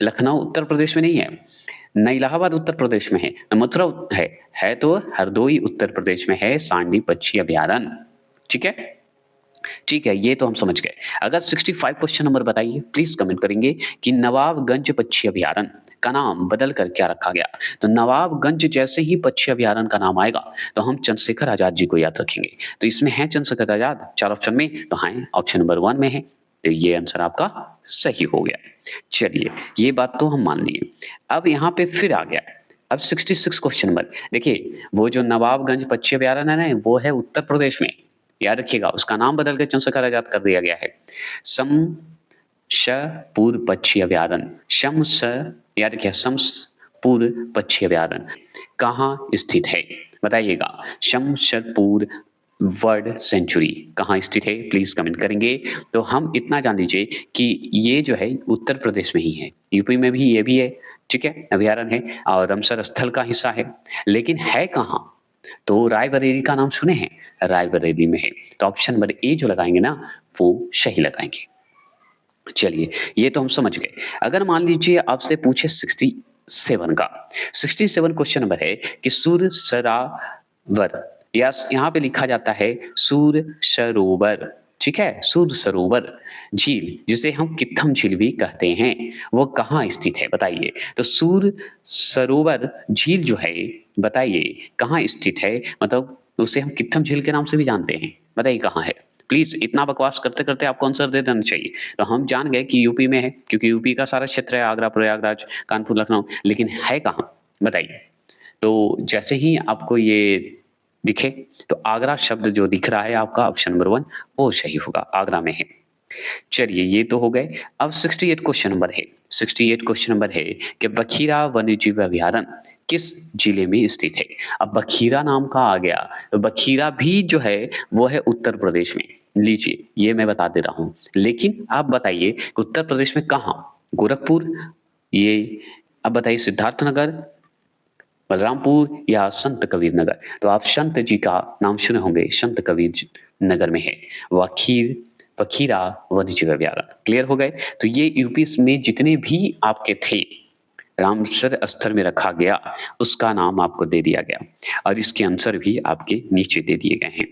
लखनऊ उत्तर प्रदेश में नहीं है, न इलाहाबाद उत्तर प्रदेश में है, न मथुरा है तो हरदोई उत्तर प्रदेश में है सांडी पक्षी अभयारण्य। ठीक है, ठीक है, ये तो हम समझ गए। अगर 65 क्वेश्चन नंबर बताइए, प्लीज कमेंट करेंगे कि नवाबगंज पक्षी अभयारण्य का नाम बदल कर क्या रखा गया। तो नवाबगंज जैसे ही पक्षी अभयारण्य का नाम आएगा तो हम चंद्रशेखर आजाद जी को याद रखेंगे। तो इसमें है चंद्रशेखर आजाद 4 ऑप्शन में, तो हाँ ऑप्शन नंबर 1 में है, तो ये आंसर आपका सही हो गया। चलिए ये बात तो हम मान लिए। अब यहाँ पे फिर आ गया, अब 66 क्वेश्चन नंबर देखिए, वो जो नवाबगंज पक्षी अभयारण्य है ना वो है उत्तर प्रदेश में, याद रखिएगा, उसका नाम बदल के चंद्रशेखर आजाद कर दिया गया है। शमशपुर पक्षी अभयारण्य, याद रखिए शमशपुर पक्षी अभयारण्य कहाँ स्थित है, बताइएगा। शमशपुर वर्ड सेंचुरी कहाँ स्थित है, प्लीज कमेंट करेंगे। तो हम इतना जान लीजिए कि ये जो है उत्तर प्रदेश में ही है, यूपी में भी ये भी है, ठीक है, अभयारण्य है और रामसर स्थल का हिस्सा है, लेकिन है कहाँ, तो रायबरेली का नाम सुने हैं, रायबरेली में है। तो ऑप्शन नंबर ए जो लगाएंगे ना वो सही लगाएंगे। चलिए ये तो हम समझ गए। अगर मान लीजिए आपसे पूछे 67 का, 67 क्वेश्चन नंबर है कि सूर सरावर, या यहाँ पे लिखा जाता है सूर सरोवर, ठीक है, सूर सरोवर झील जिसे हम कित्थम झील भी कहते हैं, वो कहाँ स्थित है बताइए। तो सूर सरोवर झील जो है बताइए कहाँ स्थित है, मतलब उसे हम कित्थम झील के नाम से भी जानते हैं, बताइए कहाँ है। प्लीज इतना बकवास करते करते आपको आंसर दे देना चाहिए। तो हम जान गए कि यूपी में है, क्योंकि यूपी का सारा क्षेत्र है, आगरा, प्रयागराज, कानपुर, लखनऊ, लेकिन है कहाँ बताइए। तो जैसे ही आपको ये दिखे तो आगरा शब्द जो दिख रहा है आपका ऑप्शन नंबर 1 वो सही होगा, आगरा में है। चलिए ये तो हो गए। अब 68 क्वेश्चन नंबर है, 68 क्वेश्चन नंबर है कि बखीरा वन्यजीव अभयारण्य किस जिले में स्थित है। अब बखीरा नाम का आ गया, तो बखीरा भी जो है वो है उत्तर प्रदेश में, लीजिए ये मैं बता दे रहा हूं, लेकिन आप बताइए कि उत्तर प्रदेश में कहाँ, गोरखपुर, ये अब बताइए सिद्धार्थनगर, बलरामपुर या संत कबीर नगर। तो आप संत जी का नाम सुने होंगे, संत कबीर नगर में है वखीरा वन्यजीव अभयारण्य। क्लियर हो गए। तो ये यूपी में जितने भी आपके थे रामसर स्थल में रखा गया उसका नाम आपको दे दिया गया, और इसके आंसर भी आपके नीचे दे दिए गए हैं।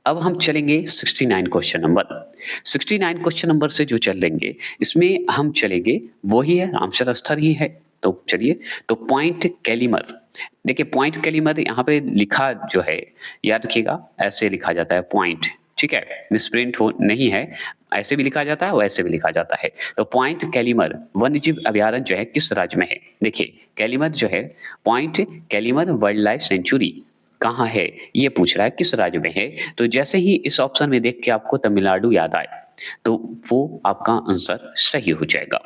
अब हम चलेंगे 69 क्वेश्चन नंबर, 69 क्वेश्चन नंबर से जो चलेंगे इसमें हम चलेंगे वही है, रामसर स्थल ही है। तो चलिए, तो पॉइंट कैलीमर, देखिए पॉइंट कैलीमर यहाँ पे लिखा जो है याद रखिएगा, ऐसे लिखा जाता है पॉइंट, ठीक है, मिसप्रिंट हो नहीं है, ऐसे भी लिखा जाता है और ऐसे भी लिखा जाता है। तो पॉइंट कैलीमर वन्यजीव अभयारण्य जो है किस राज्य में है? देखिए कैलीमर जो है, पॉइंट कैलीमर वाइल्ड लाइफ सेंचुरी कहाँ है ये पूछ रहा है, किस राज्य में है। तो जैसे ही इस ऑप्शन में देख के आपको तमिलनाडु याद आए तो वो आपका आंसर सही हो जाएगा।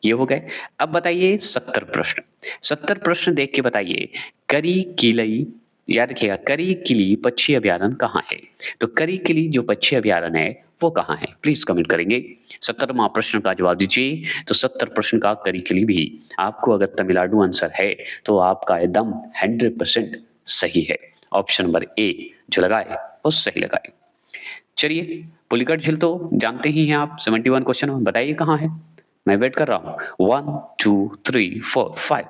ये हो गए। अब बताइए 70 प्रश्न। 70 प्रश्न देख के बताइए, करी किलई, याद रखिएगा, करी किली पक्षी अभयारण्य कहाँ है? तो करी किली जो पक्षी अभयारण्य है वो कहाँ है? प्लीज कमेंट करेंगे। 70वां प्रश्न का जवाब दीजिए। तो 70 प्रश्न का करी किली भी आपको अगर तमिलनाडु आंसर है तो आपका एकदम 100% सही है। ऑप्शन नंबर ए जो लगाए वो सही लगाए। चलिए पुलिकट झील तो जानते ही हैं आप, 71 क्वेश्चन में बताइए कहाँ है? मैं वेट कर रहा हूँ। 1 2 3 4 5।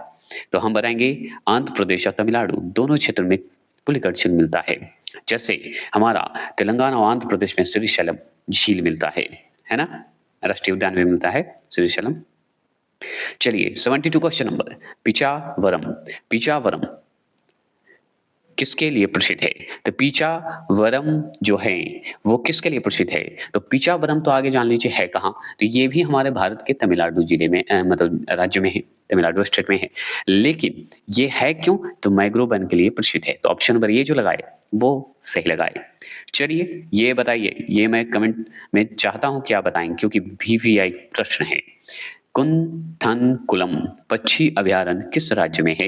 तो हम बताएंगे आंध्र प्रदेश और तमिलनाडु दोनों क्षेत्र में पुलिकट झील मिलता है। जैसे हमारा तेलंगाना और आंध्र प्रदेश में श्रीशैलम झील मिलता है ना, राष्ट्रीय उद्यान में मिलता है श्रीशैलम। चलिए 72 क्वेश्चन नंबर, पिचावरम। पिचावरम किसके लिए प्रसिद्ध है? तो पिचावरम जो है वो किसके लिए प्रसिद्ध है? तो पिचावरम तो आगे जान लीजिए है कहाँ, तो ये भी हमारे भारत के तमिलनाडु जिले में मतलब राज्य में है, तमिलनाडु स्टेट में है। लेकिन ये है क्यों? तो मैंग्रोव वन के लिए प्रसिद्ध है। तो ऑप्शन नंबर ये जो लगाए वो सही लगाए। चलिए ये बताइए, ये मैं कमेंट में चाहता हूं कि आप बताएं क्योंकि VVI प्रश्न है। कुंथनकुलम पक्षी अभयारण्य किस राज्य में है?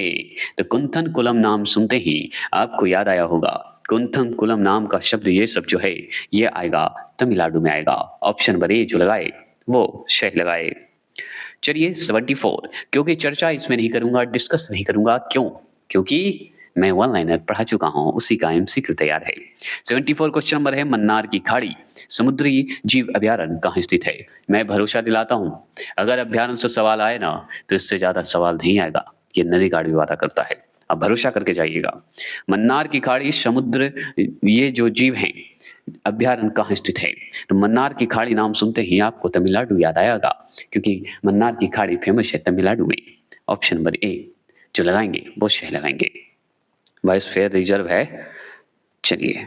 तो कुंथनकुलम नाम सुनते ही आपको याद आया होगा, कुंथनकुलम नाम का शब्द ये सब जो है ये आएगा तमिलनाडु में आएगा। ऑप्शन नंबर ए जो लगाए वो सही लगाए। चलिए 74, क्योंकि चर्चा इसमें नहीं करूंगा, डिस्कस नहीं करूंगा, क्यों? क्योंकि मैं वन लाइनर पढ़ा चुका हूं, उसी का MCQ तैयार है। 74 क्वेश्चन नंबर है, मन्नार की खाड़ी समुद्री जीव अभयारण्य कहाँ स्थित है? मैं भरोसा दिलाता हूं अगर अभयारण्य से सवाल आए ना तो इससे ज्यादा सवाल नहीं आएगा, ये नदी गाड़ी वादा करता है, अब भरोसा करके जाइएगा। मन्नार की खाड़ी समुद्र ये जो जीव हैं अभयारण्य कहाँ स्थित है? तो मन्नार की खाड़ी नाम सुनते ही आपको तमिलनाडु याद आएगा, क्योंकि मन्नार की खाड़ी फेमस है तमिलनाडु में। ऑप्शन नंबर ए जो लगाएंगे वो सही लगाएंगे, बायोस्फीयर रिजर्व है। चलिए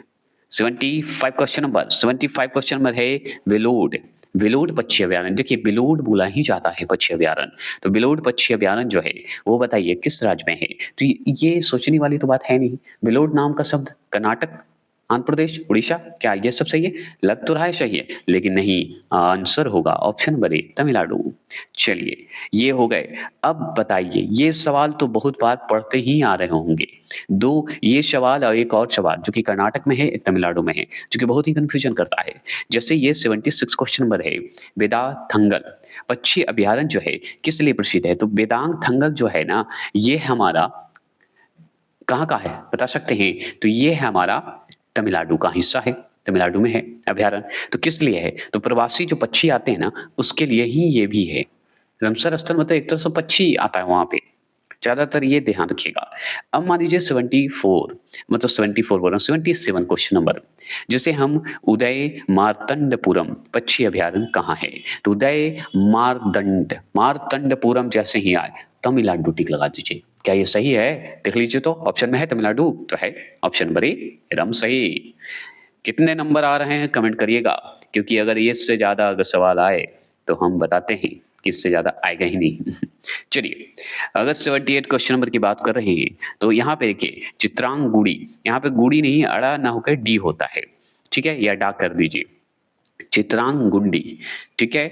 75 क्वेश्चन नंबर, 75 क्वेश्चन नंबर है वेलोड। वेलोड पक्षी अभयारण्य, देखिए वेलोड बोला ही जाता है पक्षी अभयारण्य, तो वेलोड पक्षी अभयारण्य जो है वो बताइए किस राज्य में है? तो ये सोचने वाली तो बात है नहीं। वेलोड नाम का शब्द कर्नाटक, आंध्र प्रदेश, उड़ीसा, क्या ये सब सही है? लग तो रहा है सही है लेकिन नहीं, आंसर होगा ऑप्शन नंबर ए तमिलनाडु। चलिए ये हो गए। अब बताइए, ये सवाल तो बहुत बार पढ़ते ही आ रहे होंगे, दो ये सवाल और एक और सवाल जो कि कर्नाटक में है एक तमिलनाडु में है, जो कि बहुत ही कंफ्यूजन करता है। जैसे ये 76 क्वेश्चन नंबर है, वेदांथंगल पक्षी अभयारण्य जो है किस लिए प्रसिद्ध है? तो वेदांथंगल जो है ना ये हमारा कहाँ का है बता सकते हैं? तो ये है हमारा तमिलनाडु का हिस्सा है, तमिलनाडु में है अभयारण्य। तो किस लिए है? तो प्रवासी जो पक्षी आते हैं ना उसके लिए ही ये भी है। रामसर स्थल मतलब एक तरह से पक्षी आता है वहां पे ज्यादातर, ये ध्यान रखिएगा। अब मान लीजिए 74 मतलब 74 बोल रहा हूँ, 77 क्वेश्चन नंबर, जैसे हम उदय मार्तंडपुरम पक्षी अभयारण्य कहाँ है? तो उदय मार्तंडपुरम जैसे ही आए तमिलनाडु टिक लगा दीजिए। क्या ये सही है? देख लीजिए तो ऑप्शन में है तमिलनाडु तो है ऑप्शन नंबर ए एकदम सही। कितने नंबर आ रहे हैं कमेंट करिएगा, क्योंकि अगर ये इससे ज्यादा अगर सवाल आए तो हम बताते हैं कि इससे ज्यादा आएगा ही नहीं। चलिए अगर 78 क्वेश्चन नंबर की बात कर रहे हैं तो यहाँ पे देखिए चित्रांगुड़ी, यहाँ पे गुड़ी नहीं अड़ा ना होकर डी होता है, ठीक है, या डा कर दीजिए, चित्रांगुंडी, ठीक है।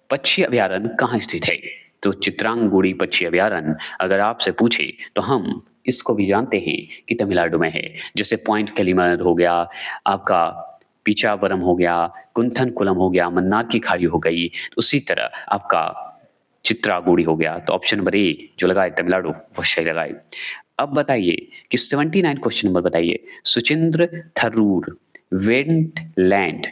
पक्षी अभयारण्य कहाँ स्थित है? तो चित्रांगुड़ी पक्षी अभयारण्य अगर आपसे पूछे तो हम इसको भी जानते हैं कि तमिलनाडु में है। जैसे पॉइंट कैलीमर हो गया, आपका पिचावरम हो गया, कुंथनकुलम हो गया, मन्नार की खाड़ी हो गई, उसी तरह आपका चित्रागुड़ी हो गया। तो ऑप्शन नंबर ए जो लगाए तमिलनाडु वो सही लगाए। अब बताइए कि 79 क्वेश्चन नंबर बताइए, सुचिंद्र थरूर वेटलैंड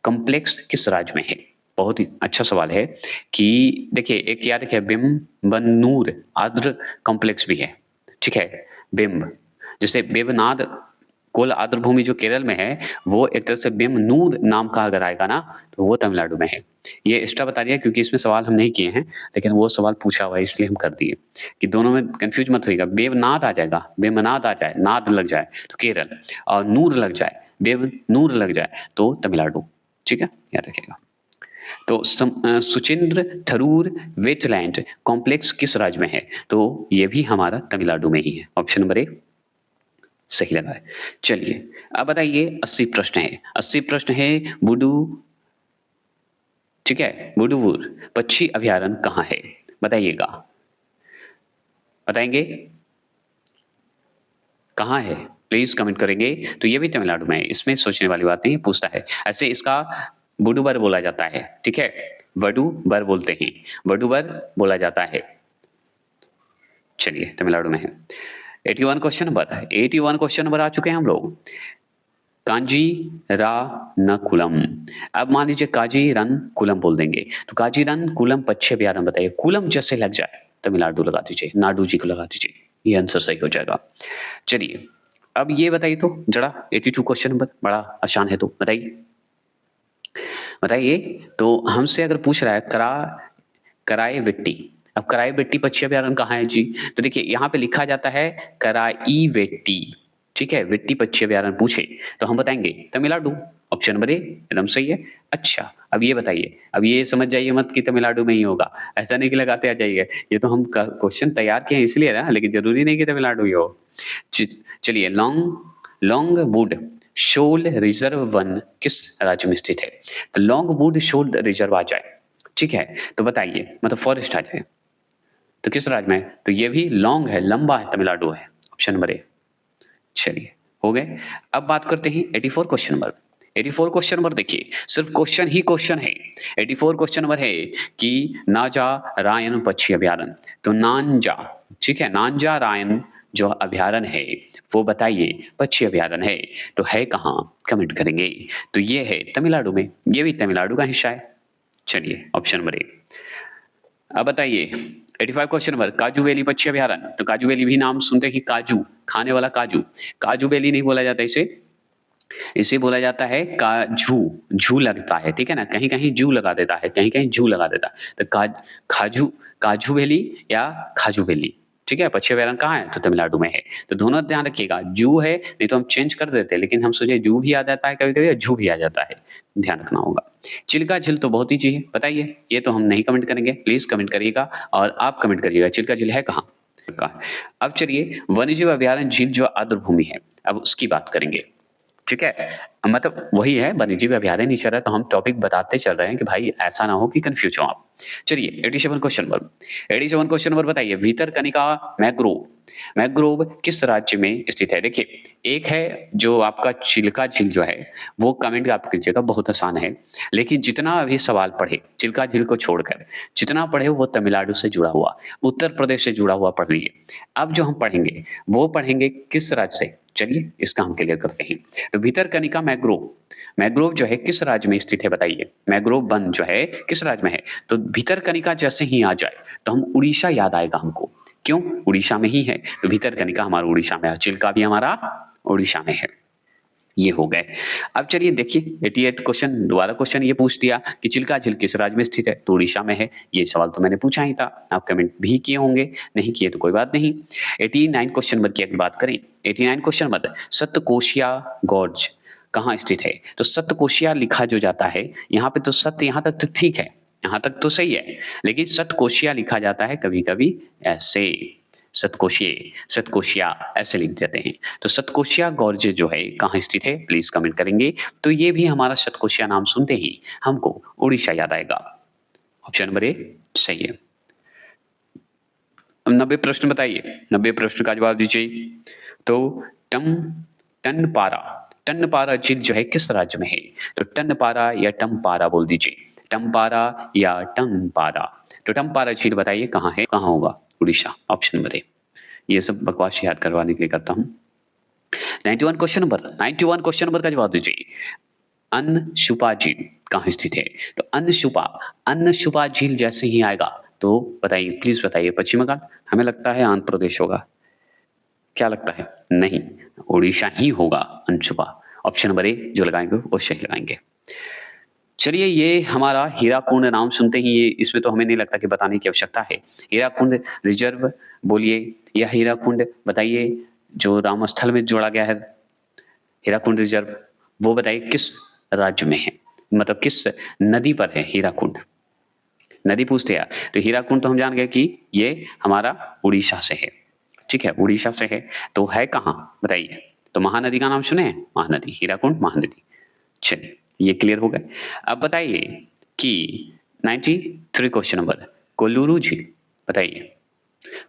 कॉम्प्लेक्स किस राज्य में है? बहुत ही अच्छा सवाल है कि देखिए एक याद रखिए बिम्बनूर आर्द्र कॉम्प्लेक्स भी है, ठीक है। बिम्ब जैसे बेबनाद कोल आर्द्र भूमि जो केरल में है वो एक तरह से बिम्बनूर नाम का अगर आएगा ना तो वो तमिलनाडु में है। ये एक्स्ट्रा बता दिया क्योंकि इसमें सवाल हम नहीं किए हैं, लेकिन वो सवाल पूछा हुआ है इसलिए हम कर दिए कि दोनों में कंफ्यूज मत होइएगा। बेबनाद आ जाएगा, बेमनाद आ जाए, नाद लग जाए तो केरल, और नूर लग जाए बेव नूर लग जाए तो तमिलनाडु। ठीक है, याद रखिएगा। तो सुचिंद्र थरूर वेटलैंड कॉम्प्लेक्स किस राज्य में है? तो ये भी हमारा तमिलनाडु में ही है। ऑप्शन नंबर ए सही लगा है। चलिए अब बताइए 80 प्रश्न है। 80 प्रश्न है बुडू, ठीक है, बुडुवुर पक्षी अभयारण्य कहाँ है? बताइएगा, बताएंगे कहाँ है? प्लीज कमेंट करेंगे। तो ये भी तमिलनाडु में है, इसमें सोचने वाली बात नहीं, पूछता है ऐसे। इसका बुडुबर बोला जाता है, ठीक है, वडुबर बोलते हैं, वडुबर बोला जाता है। चलिए तमिलनाडु में है। 81 क्वेश्चन नंबर, 81 क्वेश्चन नंबर आ चुके हैं हम लोग। कांजी रा न कुलम। अब मान लीजिए काजी रन कुलम बोल देंगे, तो काजी रन कुलम पक्षी अभयारण्य बताइए। कुलम जैसे लग जाए तमिलनाडु लगा दीजिए, नाडू जी को लगा दीजिए, ये आंसर सही हो जाएगा। चलिए अब ये बताइए तो जरा 82 क्वेश्चन नंबर बड़ा आसान है, तो बताइए बताइए। तो हमसे अगर पूछ रहा है कराए वेट्टी, अब कराई वेट्टी पक्षी अभयारण्य कहाँ है जी? तो देखिए यहाँ पे लिखा जाता है कराई वेट्टी, ठीक है, वेट्टी पक्षी अभयारण्य पूछे तो हम बताएंगे तमिलनाडु। ऑप्शन नंबर ए एकदम सही है। अच्छा अब ये बताइए, अब ये समझ जाइए मत कि तमिलनाडु में ही होगा, ऐसा नहीं कि लगाते आ जाइए, ये तो हम क्वेश्चन तैयार किए हैं इसलिए ना, लेकिन जरूरी नहीं कि तमिलनाडु ही हो। चलिए लॉन्ग वुड शोल रिजर्व वन किस राज्य में स्थित है? तो लॉन्ग वुड शोल रिजर्व आ जाए, ठीक है, तो बताइए, मतलब फॉरेस्ट आ जाए तो किस राज्य में? तो ये भी लॉन्ग है, लंबा है, तमिलनाडु है। ऑप्शन नंबर ए। चलिए हो गए। अब बात करते हैं 84 क्वेश्चन नंबर। 84 क्वेश्चन नंबर देखिए, सिर्फ क्वेश्चन ही क्वेश्चन है। 84 क्वेश्चन नंबर है कि नाजा रायन पक्षी अभयारण्य, तो नांजा, ठीक है, नांजा रायन जो अभयारण्य है वो बताइए पक्षी अभयारण्य है तो है कहाँ? कमेंट करेंगे। तो ये है तमिलनाडु में, ये भी तमिलनाडु का हिस्सा है। चलिए ऑप्शन नंबर ए। अब बताइए 85 क्वेश्चन नंबर, काजू वैली पक्षी अभयारण्य, तो काजू वैली भी नाम सुनते ही काजू, खाने वाला काजू, काजू वैली नहीं बोला जाता इसे, इसे बोला जाता है काजू, झू लगता है, ठीक है ना, कहीं कहीं जू लगा देता है, कहीं कहीं जू लगा देता है, तो खाजू काजू वैली या खाजू वैली, ठीक है। पक्षी अभयारण्य कहाँ है? तो तमिलनाडु में है। तो दोनों ध्यान रखिएगा, जू है, नहीं तो हम चेंज कर देते हैं, लेकिन हम सोचे जू भी आ जाता है कभी कभी, जू भी आ जाता है, ध्यान रखना होगा। चिल्का झील तो बहुत ही चीज है, बताइए, ये तो हम नहीं कमेंट करेंगे, प्लीज कमेंट करिएगा और आप कमेंट करिएगा चिल्का झील है कहाँ का। अब चलिए वन्यजीव अभयारण्य झील जो आर्द्र भूमि है, अब उसकी बात करेंगे, ठीक है, मतलब वही है वन्यजीव अभयारण्य नहीं चल रहा है, तो हम टॉपिक बताते चल रहे हैं कि भाई ऐसा ना हो कि कंफ्यूज हो आप। चलिए 87 क्वेश्चन नंबर, 87 क्वेश्चन नंबर बताइए, भीतरकनिका मैंग्रोव, मैंग्रोव किस राज्य में स्थित है? देखिए एक है जो आपका चिल्का झील जो है वो कमेंट आप कीजिएगा, बहुत आसान है, लेकिन जितना अभी सवाल पढ़े चिल्का झील को छोड़कर जितना पढ़े वो तमिलनाडु से जुड़ा हुआ, उत्तर प्रदेश से जुड़ा हुआ पढ़ लिए। अब जो हम पढ़ेंगे वो पढ़ेंगे किस राज्य से, चलिए इसका हम क्लियर करते हैं। तो भीतरकनिका मैंग्रोव, मैंग्रोव जो है किस राज्य में स्थित है बताइए? मैंग्रोव वन जो है किस राज्य में है? तो भीतरकनिका जैसे ही आ जाए तो हम उड़ीसा याद आएगा हमको, क्यों? उड़ीसा में ही है, तो भीतरकनिका हमारा उड़ीसा में है, चिल्का भी हमारा उड़ीसा में है। ये हो गए। अब चलिए देखिए 88 क्वेश्चन, दोबारा क्वेश्चन ये पूछ दिया कि चिल्का झील किस राज्य में स्थित है? तो उड़ीसा में है। ये सवाल तो मैंने पूछा ही था, आप कमेंट भी किए होंगे, नहीं किए तो कोई बात नहीं। 89 क्वेश्चन नंबर की अगर बात करें, 89 क्वेश्चन नंबर, सप्तकोशिया गॉर्ज कहाँ स्थित है? तो सप्तकोशिया लिखा जो जाता है यहाँ पे, तो सत्य यहाँ तक तो ठीक है, यहाँ तक तो सही है, लेकिन सप्तकोशिया लिखा जाता है कभी कभी ऐसे, सतकोशिया ऐसे लिख देते हैं। तो सतकोशिया गॉर्ज जो है कहाँ स्थित है? प्लीज कमेंट करेंगे। तो ये भी हमारा सतकोशिया नाम सुनते ही हमको उड़ीसा याद आएगा। ऑप्शन नंबर ए सही है। 90 प्रश्न बताइए, 90 प्रश्न का जवाब दीजिए। तो टनपारा झील जो है किस राज्य में है? तो टनपारा या टमपारा बोल दीजिए, टमपारा या टमपारा। तो टमपारा झील बताइए कहाँ है, कहाँ होगा? उड़ीसा। Option number A. ये सब बकवास याद करवाने के लिए करता हूं। 91 क्वेश्चन नंबर, 91 क्वेश्चन नंबर का जवाब दीजिए। अनशुपा झील कहाँ स्थित है? तो अनशुपा झील जैसे ही आएगा तो बताइए, प्लीज बताइए, पश्चिम बंगाल? हमें लगता है आंध्र प्रदेश होगा, क्या लगता है? नहीं, उड़ीसा ही होगा अनशुपा। ऑप्शन नंबर ए जो लगाएंगे वो सही लगाएंगे। चलिए ये हमारा हीराकुंड नाम सुनते ही ये, इसमें तो हमें नहीं लगता कि बताने की आवश्यकता है। हीराकुंड रिजर्व बोलिए या हीराकुंड बताइए जो रामस्थल में जोड़ा गया है, हीराकुंड रिजर्व वो बताइए किस राज्य में है, मतलब किस नदी पर है हीराकुंड। नदी पूछते हैं तो हीराकुंड तो हम जान गए कि ये हमारा उड़ीसा से है, ठीक है, उड़ीसा से है। तो है कहाँ बताइए। तो महानदी का नाम सुने हैं, महानदी, हीराकुंड महानदी। चलिए ये क्लियर हो गए। अब बताइए कि 93 क्वेश्चन नंबर, कोल्लूरू झील, बताइए।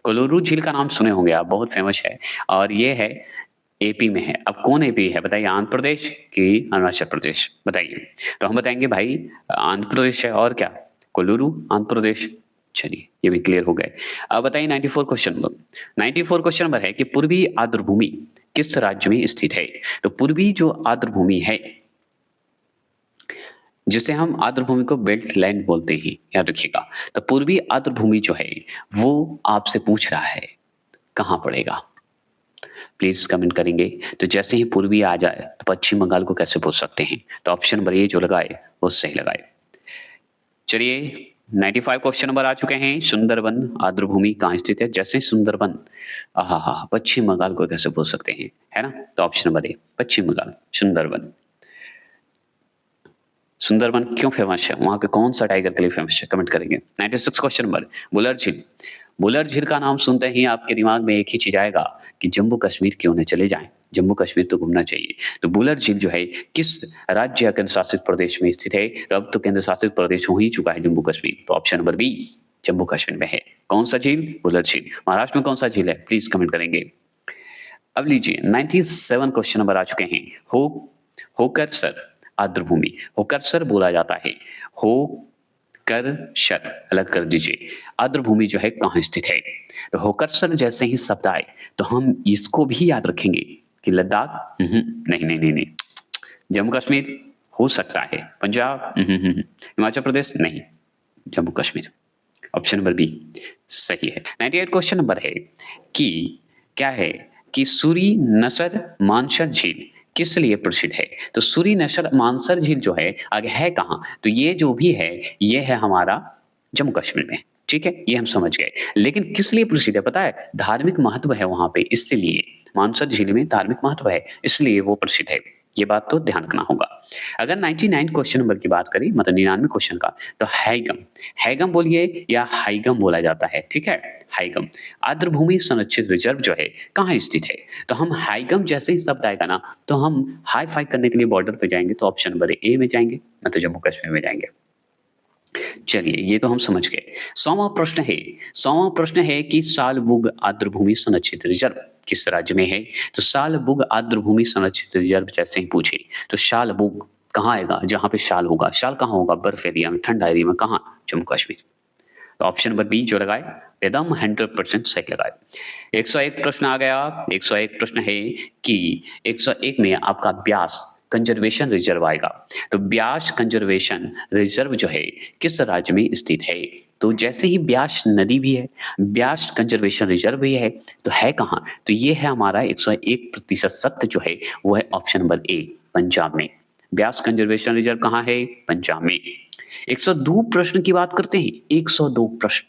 कोल्लूरू झील का नाम सुने होंगे आप, बहुत फेमस है और ये है एपी में है। अब कौन एपी है बताइए, आंध्र प्रदेश कि अरुणाचल प्रदेश, बताइए। तो हम बताएंगे भाई आंध्र प्रदेश है, और क्या, कोल्लूरू आंध्र प्रदेश। चलिए ये भी क्लियर हो गए। अब बताइए 94 क्वेश्चन नंबर, 94 क्वेश्चन नंबर है कि पूर्वी आर्द्र भूमि किस राज्य में स्थित है। तो पूर्वी जो आर्द्र भूमि है, जिसे हम आर्द्र भूमि को बेल्ट लैंड बोलते हैं, याद रखिएगा। तो पूर्वी आर्द्र भूमि जो है वो आपसे पूछ रहा है कहाँ पड़ेगा, प्लीज कमेंट करेंगे। तो जैसे ही पूर्वी आ जाए तो पश्चिम बंगाल को कैसे पूछ सकते हैं। तो ऑप्शन नंबर ए जो लगाए वो सही लगाए। चलिए 95 क्वेश्चन नंबर आ चुके हैं, सुंदरबन आर्द्र भूमि कहाँ स्थित है। जैसे सुंदरबन, हाँ पश्चिम बंगाल को कैसे पूछ सकते हैं, है ना। तो ऑप्शन नंबर ए पश्चिम बंगाल, सुंदरबन। सुंदरबन क्यों फेमस है, वहां के कौन सा टाइगर के लिए फेमस है, कमेंट करेंगे। 96 क्वेश्चन नंबर, बुलर झील। बुलर झील का नाम सुनते ही आपके दिमाग में एक ही चीज आएगा कि जम्मू कश्मीर क्यों न चले जाएं, जम्मू कश्मीर तो घूमना चाहिए। तो बुलर झील जो है किस राज्य या केंद्र शासित प्रदेश में स्थित है। तो अब तो केंद्र शासित प्रदेश हो ही चुका है जम्मू कश्मीर, तो option number B Jammu Kashmir में है। कौन सा झील, बुलर झील। महाराष्ट्र में कौन सा झील है, प्लीज कमेंट करेंगे। अब लीजिए 97 क्वेश्चन नंबर आ चुके हैं, होकरसर आर्द्र भूमि, होकरसर बोला जाता है, होकरसर अलग कर दीजिए। आर्द्र भूमि जो है कहाँ स्थित है। तो होकरसर जैसे ही शब्द आए तो हम इसको भी याद रखेंगे कि लद्दाख, नहीं नहीं नहीं नहीं, जम्मू कश्मीर हो सकता है, पंजाब, हिमाचल प्रदेश नहीं, Jammu Kashmir. Option number B सही है। 98 क्वेश्चन नंबर है कि क्या है कि सूरी नसर मानसर झील किस लिए प्रसिद्ध है। तो सूरी नसर मानसर झील जो है आगे है कहाँ, तो ये जो भी है ये है हमारा जम्मू कश्मीर में, ठीक है, ये हम समझ गए। लेकिन किस लिए प्रसिद्ध है पता है, धार्मिक महत्व है वहां पे, इसलिए मानसर झील में धार्मिक महत्व है इसलिए वो प्रसिद्ध है। ये बात तो ध्यान रखना होगा। अगर 99 क्वेश्चन नंबर की बात करें, मतलब 99 क्वेश्चन का, तो हैगम, हैगम बोलिए या हाइगम बोला जाता है, ठीक है, हाइगम आर्द्र भूमि संरक्षित रिजर्व जो है कहाँ स्थित है। तो हम हाइगम जैसे ही शब्द आएगा ना तो हम हाई फाई करने के लिए बॉर्डर पे जाएंगे, तो ऑप्शन नंबर ए में जाएंगे, मतलब जम्मू कश्मीर में जाएंगे। चलिए ये तो हम समझ गए। 100वां प्रश्न है, 100वां प्रश्न है कि सालबुग आर्द्र भूमि संरक्षित रिजर्व किस राज्य में है। तो सालबुग आर्द्र भूमि संरक्षित रिजर्व जैसे ही पूछे तो सालबुग कहाँ आएगा, जहां पे शाल होगा, शाल कहाँ होगा, बर्फ एरिया में, ठंडा एरिया में, कहाँ, जम्मू कश्मीर। तो ऑप्शन नंबर बी जो लगाए एकदम 100% सही लगाए। 101 प्रश्न आ गया। 101 प्रश्न है कि 101 में आपका ब्यास कंजर्वेशन रिजर्व आएगा। तो ब्यास कंजर्वेशन रिजर्व जो है किस राज्य में स्थित है। तो जैसे ही ब्यास नदी भी है, ब्यास कंजर्वेशन रिजर्व भी है, तो है कहाँ, तो ये है हमारा 101% सत्य जो है वो है ऑप्शन नंबर ए, पंजाब में। ब्यास कंजर्वेशन रिजर्व कहाँ है, पंजाब में। 102 प्रश्न की बात करते हैं, 102 प्रश्न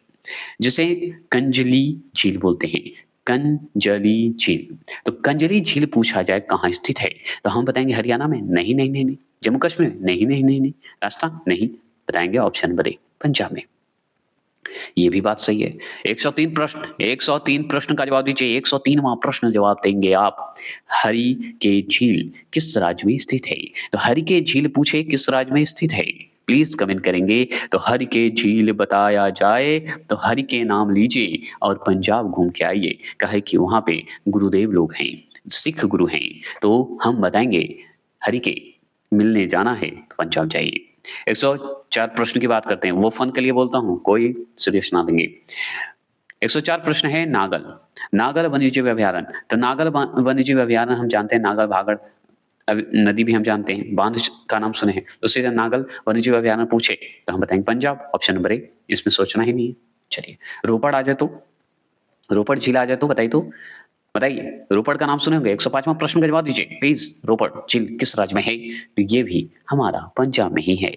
जिसे कंजली झील बोलते हैं, कंजली झील। तो कंजली झील पूछा जाए कहाँ स्थित है, तो हम बताएंगे हरियाणा में, नहीं नहीं नहीं नहीं, जम्मू कश्मीर में, नहीं नहीं नहीं नहीं, राजस्थान नहीं, बताएंगे ऑप्शन नंबर ए, पंजाब में। ये भी बात सही है। 103 प्रश्न, 103 प्रश्न का जवाब दीजिए। 103वां प्रश्न जवाब देंगे आप, हरि के झील किस राज्य में स्थित है। तो हरि के झील पूछे किस राज्य में स्थित है, प्लीज कमेंट करेंगे। तो हरि के झील बताया जाए तो हरि के नाम लीजिए और पंजाब घूम के आइए, कहे कि वहां पे गुरुदेव लोग हैं, सिख गुरु हैं, तो हम बताएंगे हरि के मिलने जाना है तो पंजाब जाइए। 104 प्रश्न की बात करते हैं, वो फन के लिए बोलता हूं, कोई सीरियस ना देंगे। 104 प्रश्न है नागल, नागल वन्यजीव अभ्यारण्य। तो नागल वन्यजीव अभ्यारण्य हम जानते हैं, नागल भागड़ नदी भी हम जानते हैं, बांध का नाम सुने हैं, तो सीधे नागल वन्यजीव अभ्यारण्य पूछे तो हम बताएंगे पंजाब, ऑप्शन नंबर ए, इसमें सोचना ही नहीं है। चलिए रोपड़ आ जाए तो, रोपड़ झील आ जाए तो बताइए, तो बताइए रोपड़ का नाम सुने होंगे। 105वां प्रश्न का जवाब दीजिए प्लीज, रोपड़ झील किस राज्य में है। तो ये भी हमारा पंजाब में ही है।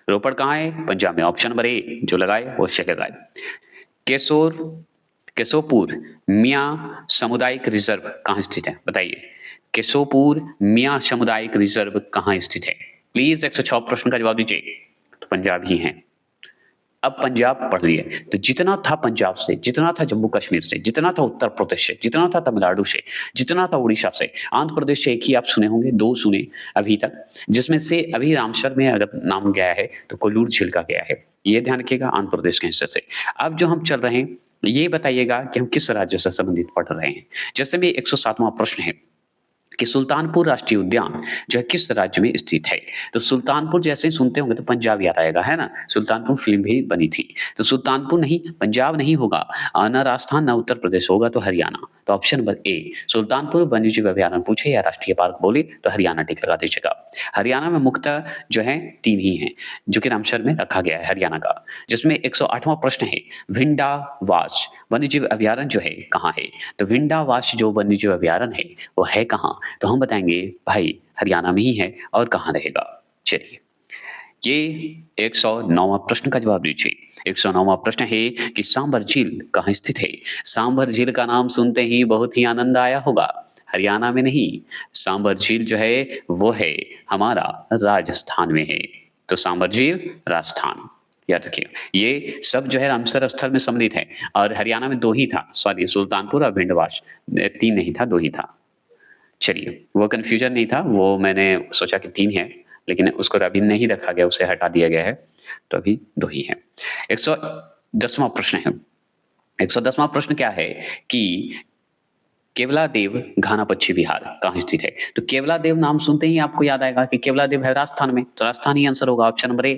रोपड़ कहाँ है, पंजाब में, ऑप्शन नंबर ए जो लगाए वो सही लगाए। केशोपुर मियाँ सामुदायिक रिजर्व कहाँ स्थित है, बताइए। केशोपुर मियाँ सामुदायिक रिजर्व कहाँ स्थित है? प्लीज 106 प्रश्न का जवाब दीजिए। तो पंजाब ही है। अब पंजाब पढ़ लिए, तो जितना था पंजाब से, जितना था जम्मू कश्मीर से, जितना था उत्तर प्रदेश से, जितना था तमिलनाडु से, जितना था उड़ीसा से, आंध्र प्रदेश से एक ही आप सुने होंगे, 2 सुने अभी तक, जिसमें से अभी रामसर में अगर नाम गया है तो कोल्लूर झील का गया है। ये ध्यान रखिएगा आंध्र प्रदेश के हिस्से से। अब जो हम चल रहे हैं, ये बताइएगा कि हम किस राज्य से संबंधित पढ़ रहे हैं। जैसे में 107वां प्रश्न है कि सुल्तानपुर राष्ट्रीय उद्यान जो है किस राज्य में स्थित है? तो सुल्तानपुर जैसे ही सुनते होंगे तो पंजाब याद आएगा, है ना? सुल्तानपुर फ़िल्म भी बनी थी। तो सुल्तानपुर नहीं, पंजाब नहीं होगा, ना राजस्थान, ना उत्तर प्रदेश होगा तो हरियाणा। तो ऑप्शन नंबर ए, सुल्तानपुर वन्यजीव अभयारण्य पूछे या राष्ट्रीय पार्क बोले तो हरियाणा टिक लगा दीजिएगा। हरियाणा में मुख्यतः जो है 3 ही हैं, जो कि रामसर में रखा गया है हरियाणा का। जिसमें 108वां प्रश्न है, विंडावास वन्यजीव अभयारण्य जो है कहाँ है? तो विंडावास जो वन्यजीव अभयारण्य है वो है कहाँ? तो हम बताएंगे भाई हरियाणा में ही है, और कहाँ रहेगा। चलिए, ये 109वां प्रश्न का जवाब दीजिए। 109वां प्रश्न है कि सांभर झील कहाँ स्थित है? सांभर झील का नाम सुनते ही बहुत ही आनंद आया होगा। हरियाणा में नहीं, सांभर झील जो है वो है हमारा राजस्थान में है। तो सांभर झील राजस्थान, याद रखिए। ये सब जो है रामसर स्थल में सम्मिलित है, और हरियाणा में 2 ही था, सॉरी, सुल्तानपुर और विंडवास, 3 नहीं था, 2 ही था। चलिए, वो कन्फ्यूजन नहीं था, वो मैंने सोचा कि 3 है, लेकिन उसको अभी नहीं रखा गया, उसे हटा दिया गया है, तो अभी 2 ही है। 110वां प्रश्न है। 110वां प्रश्न क्या है कि केवलादेव घाना पक्षी विहार कहाँ स्थित है? तो केवलादेव नाम सुनते ही आपको याद आएगा कि केवलादेव है राजस्थान में, तो राजस्थान ही आंसर होगा, ऑप्शन नंबर ए।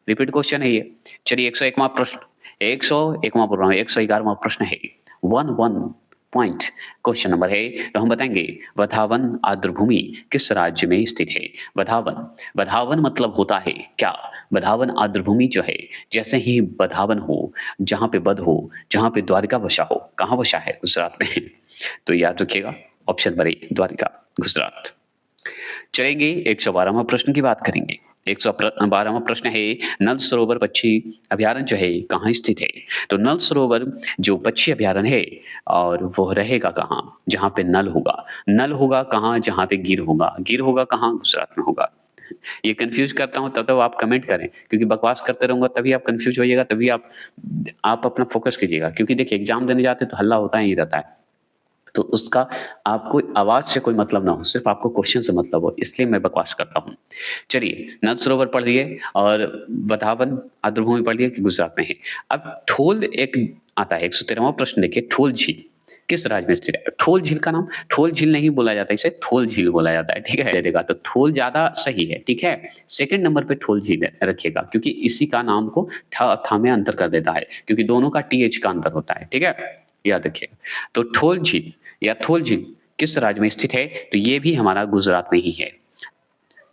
रिपीट क्वेश्चन है ये। चलिए, 101वां प्रश्न, 101वां बोल रहा हूँ, 111वां प्रश्न है। 1 पॉइंट क्वेश्चन नंबर है, तो हम बताएंगे वधावन आर्द्रभूमि किस राज्य में स्थित है? वधावन, वधावन मतलब होता है क्या? वधावन आर्द्रभूमि जो है, जैसे ही वधावन हो, जहाँ पे बध हो, जहाँ पे द्वारिका बसा हो, कहाँ बसा है? गुजरात में। तो याद रखिएगा option number A, Dwarka, Gujarat. चलेंगे 112वां प्रश्न की बात करेंगे। 112वां प्रश्न है, नल सरोवर पक्षी अभयारण्य जो है कहाँ स्थित है? तो नल सरोवर जो पक्षी अभयारण्य है, और वो रहेगा कहाँ? जहाँ पे नल होगा। नल होगा कहाँ? जहाँ पे गिर होगा। गिर होगा कहाँ? गुजरात में होगा। ये कंफ्यूज करता हूँ तब तो आप कमेंट करें, क्योंकि बकवास करते रहूंगा तभी आप कंफ्यूज होइएगा, तभी आप अपना फोकस कीजिएगा, क्योंकि देखिए एग्जाम देने जाते तो हल्ला होता ही रहता है, तो उसका आपको आवाज से कोई मतलब ना हो, सिर्फ आपको क्वेश्चन से मतलब हो, इसलिए मैं बकवास करता हूँ। चलिए, नल सरोवर पढ़ लिए और वधावन आर्द्रभूमि पढ़ लिए कि गुजरात में है। अब ठोल एक आता है, 113वां प्रश्न देखिए, ठोल झील किस राज्य में स्थित है? ठोल झील का नाम ठोल झील नहीं बोला जाता, इसे थोल झील बोला जाता है, ठीक है? दे देगा तो थोल ज्यादा सही है, ठीक है? सेकंड नंबर पे ठोल झील रखिएगा, क्योंकि इसी का नाम को था में अंतर कर देता है, क्योंकि दोनों का टीएच का अंतर होता है, ठीक है? याद रखिएगा। तो ठोल झील या थोल झील किस राज्य में स्थित है? तो ये भी हमारा गुजरात में ही है।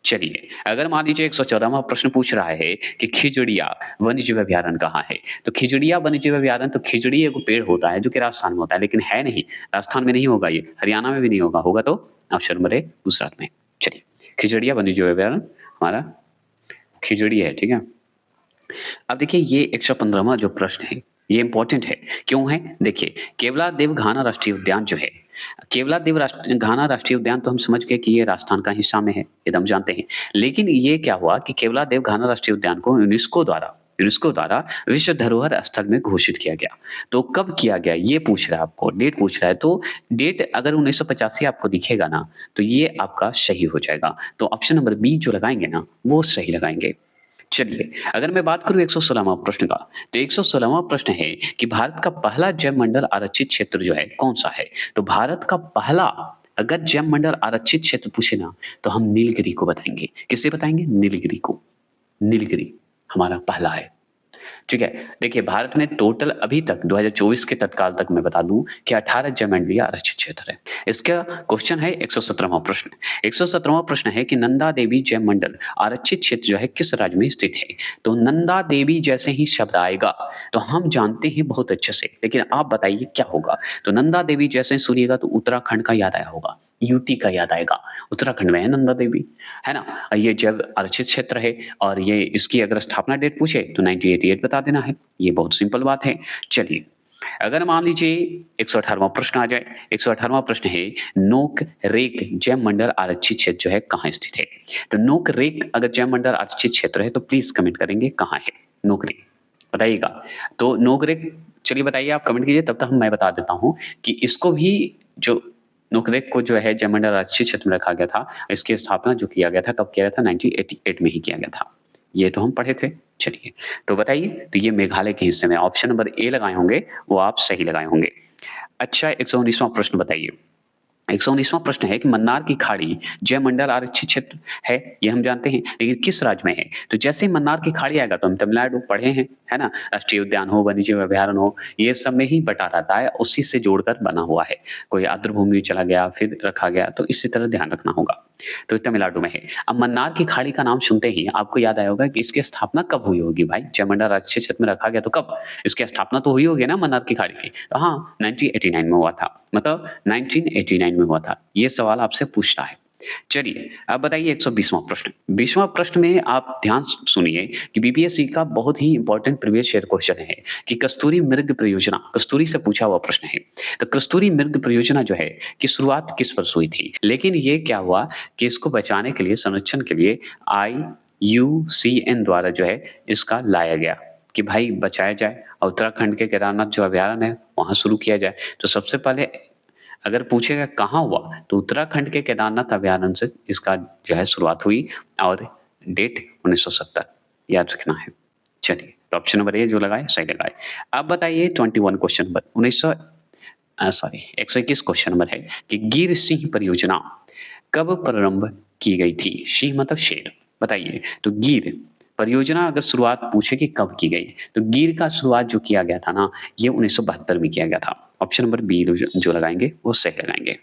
चलिए, अगर मान लीजिए 114वां प्रश्न पूछ रहा है कि खिजड़िया वन्यजीव अभयारण्य कहाँ है? तो खिजड़िया वन्यजीव अभयारण्य, तो खिजड़ी एक पेड़ होता है जो कि राजस्थान में होता है, लेकिन है नहीं, राजस्थान में नहीं होगा, ये हरियाणा में भी नहीं होगा, होगा तो ऑप्शन नंबर ए, गुजरात में। चलिए, खिजड़िया वन्यजीव अभयारण्य हमारा खिजड़ी है, ठीक है? अब देखिए, ये 115वां जो प्रश्न है ये इंपॉर्टेंट है। क्यों है? देखिए, केवलादेव घाना राष्ट्रीय उद्यान जो है, केवलादेव घाना राष्ट्रीय उद्यान तो हम समझ गए कि ये राजस्थान का हिस्सा में है, ये तो हम जानते हैं। लेकिन ये क्या हुआ कि केवलादेव घाना राष्ट्रीय उद्यान को यूनेस्को द्वारा विश्व धरोहर स्थल में घोषित किया गया। तो कब किया गया ये पूछ रहा है, आपको डेट पूछ रहा है। तो डेट अगर 1985 आपको दिखेगा ना, तो ये आपका सही हो जाएगा। तो ऑप्शन नंबर बी जो लगाएंगे ना, वो सही लगाएंगे। चलिए, अगर मैं बात करूं 116वां प्रश्न का, तो 116वां प्रश्न है कि भारत का पहला जैव मंडल आरक्षित क्षेत्र जो है कौन सा है? तो भारत का पहला अगर जैव मंडल आरक्षित क्षेत्र पूछे ना, तो हम नीलगिरी को बताएंगे। किसे बताएंगे? नीलगिरी को। नीलगिरी हमारा पहला है, ठीक है? देखिए, भारत में टोटल अभी तक 2024 के तत्काल तक मैं बता दूं कि 18 जैव आरक्षित क्षेत्र है। इसका क्वेश्चन है 117वां प्रश्न। 117वां प्रश्न है कि नंदा देवी जैव मंडल आरक्षित क्षेत्र जो है किस राज्य में स्थित है? तो नंदा देवी जैसे ही शब्द आएगा तो हम जानते हैं बहुत अच्छे से, लेकिन आप बताइए क्या होगा? तो नंदा देवी जैसे सुनिएगा तो उत्तराखंड का याद आया होगा, यूटी का याद आएगा, उत्तराखंड में है नंदा देवी, है ना? ये जैव आरक्षित क्षेत्र है, और ये इसकी अगर स्थापना डेट पूछे तो 1988 बता देना है, ये बहुत सिंपल बात है। चलिए, अगर मान लीजिए 118वां प्रश्न आ जाए, 118वां प्रश्न है नोक रेक जैव मंडल आरक्षित क्षेत्र जो है कहाँ स्थित है? तो नोक रेक अगर जैव मंडल आरक्षित क्षेत्र है तो प्लीज कमेंट करेंगे कहाँ है नोक रेक, बताइएगा। तो नोक रेक चलिए बताइए, आप कमेंट कीजिए, तब तक मैं बता देता हूँ कि इसको भी जो नोकरेक को जो है जैव मंडल आरक्षित क्षेत्र में रखा गया था, इसकी स्थापना जो किया गया था कब किया गया था? 1988 में ही किया गया था। ये तो हम पढ़े थे। चलिए तो बताइए, तो ये मेघालय के हिस्से में ऑप्शन नंबर ए लगाए होंगे, वो आप सही लगाए होंगे। अच्छा 119वां प्रश्न बताइए। 119वां प्रश्न है कि मन्नार की खाड़ी जैव मंडल आरक्षित क्षेत्र है, ये हम जानते हैं, लेकिन किस राज्य में है? तो जैसे ही मन्नार की खाड़ी आएगा तो हम तमिलनाडु पढ़े हैं, है ना? राष्ट्रीय उद्यान हो, वन्यजीव अभयारण्य हो, ये सब में ही बटा रहता है, उसी से जोड़कर बना हुआ है। कोई आर्द्रभूमि में चला गया फिर रखा गया, तो इसी तरह ध्यान रखना होगा। तो तमिलनाडु में है। अब मन्नार की खाड़ी का नाम सुनते ही आपको याद आया होगा कि इसकी स्थापना कब हुई होगी भाई? जैव मंडल आरक्षित क्षेत्र में रखा गया तो कब? इसकी स्थापना तो हुई होगी ना मन्नार की खाड़ी की। तो हाँ, 1989 में हुआ था, मतलब 1989 में हुआ था। ये सवाल आपसे पूछता है। चलिए अब बताइए 120वां प्रश्न। 20वां प्रश्न में आप ध्यान सुनिए कि बीपीएससी का बहुत ही इंपॉर्टेंट प्रीवियस ईयर क्वेश्चन है कि कस्तूरी मृग परियोजना, कस्तूरी से पूछा हुआ प्रश्न है। तो कस्तूरी मृग परियोजना जो है कि शुरुआत किस वर्ष हुई थी? लेकिन ये क्या हुआ कि इसको बचाने के लिए, संरक्षण के लिए IUCN द्वारा जो है इसका लाया गया कि भाई बचाया जाए, और उत्तराखंड के केदारनाथ जो अभयारण्य है वहां शुरू किया जाए। तो सबसे पहले अगर पूछेगा कहाँ हुआ तो उत्तराखंड के केदारनाथ अभयारण्य से इसका जो है शुरुआत हुई, और डेट 1970 याद रखना है। चलिए तो ऑप्शन नंबर ए जो लगाए सही लगाए। अब बताइए 21 क्वेश्चन नंबर 121 क्वेश्चन नंबर है कि गिर सिंह परियोजना कब प्रारंभ की गई थी? सिंह मतलब शेर, बताइए। तो गिर परियोजना अगर शुरुआत पूछे कि कब की गई, तो गिर का शुरुआत जो किया गया था ना, ये 1972 में किया गया था। ऑप्शन नंबर बी जो लगाएंगे वो सही लगाएंगे।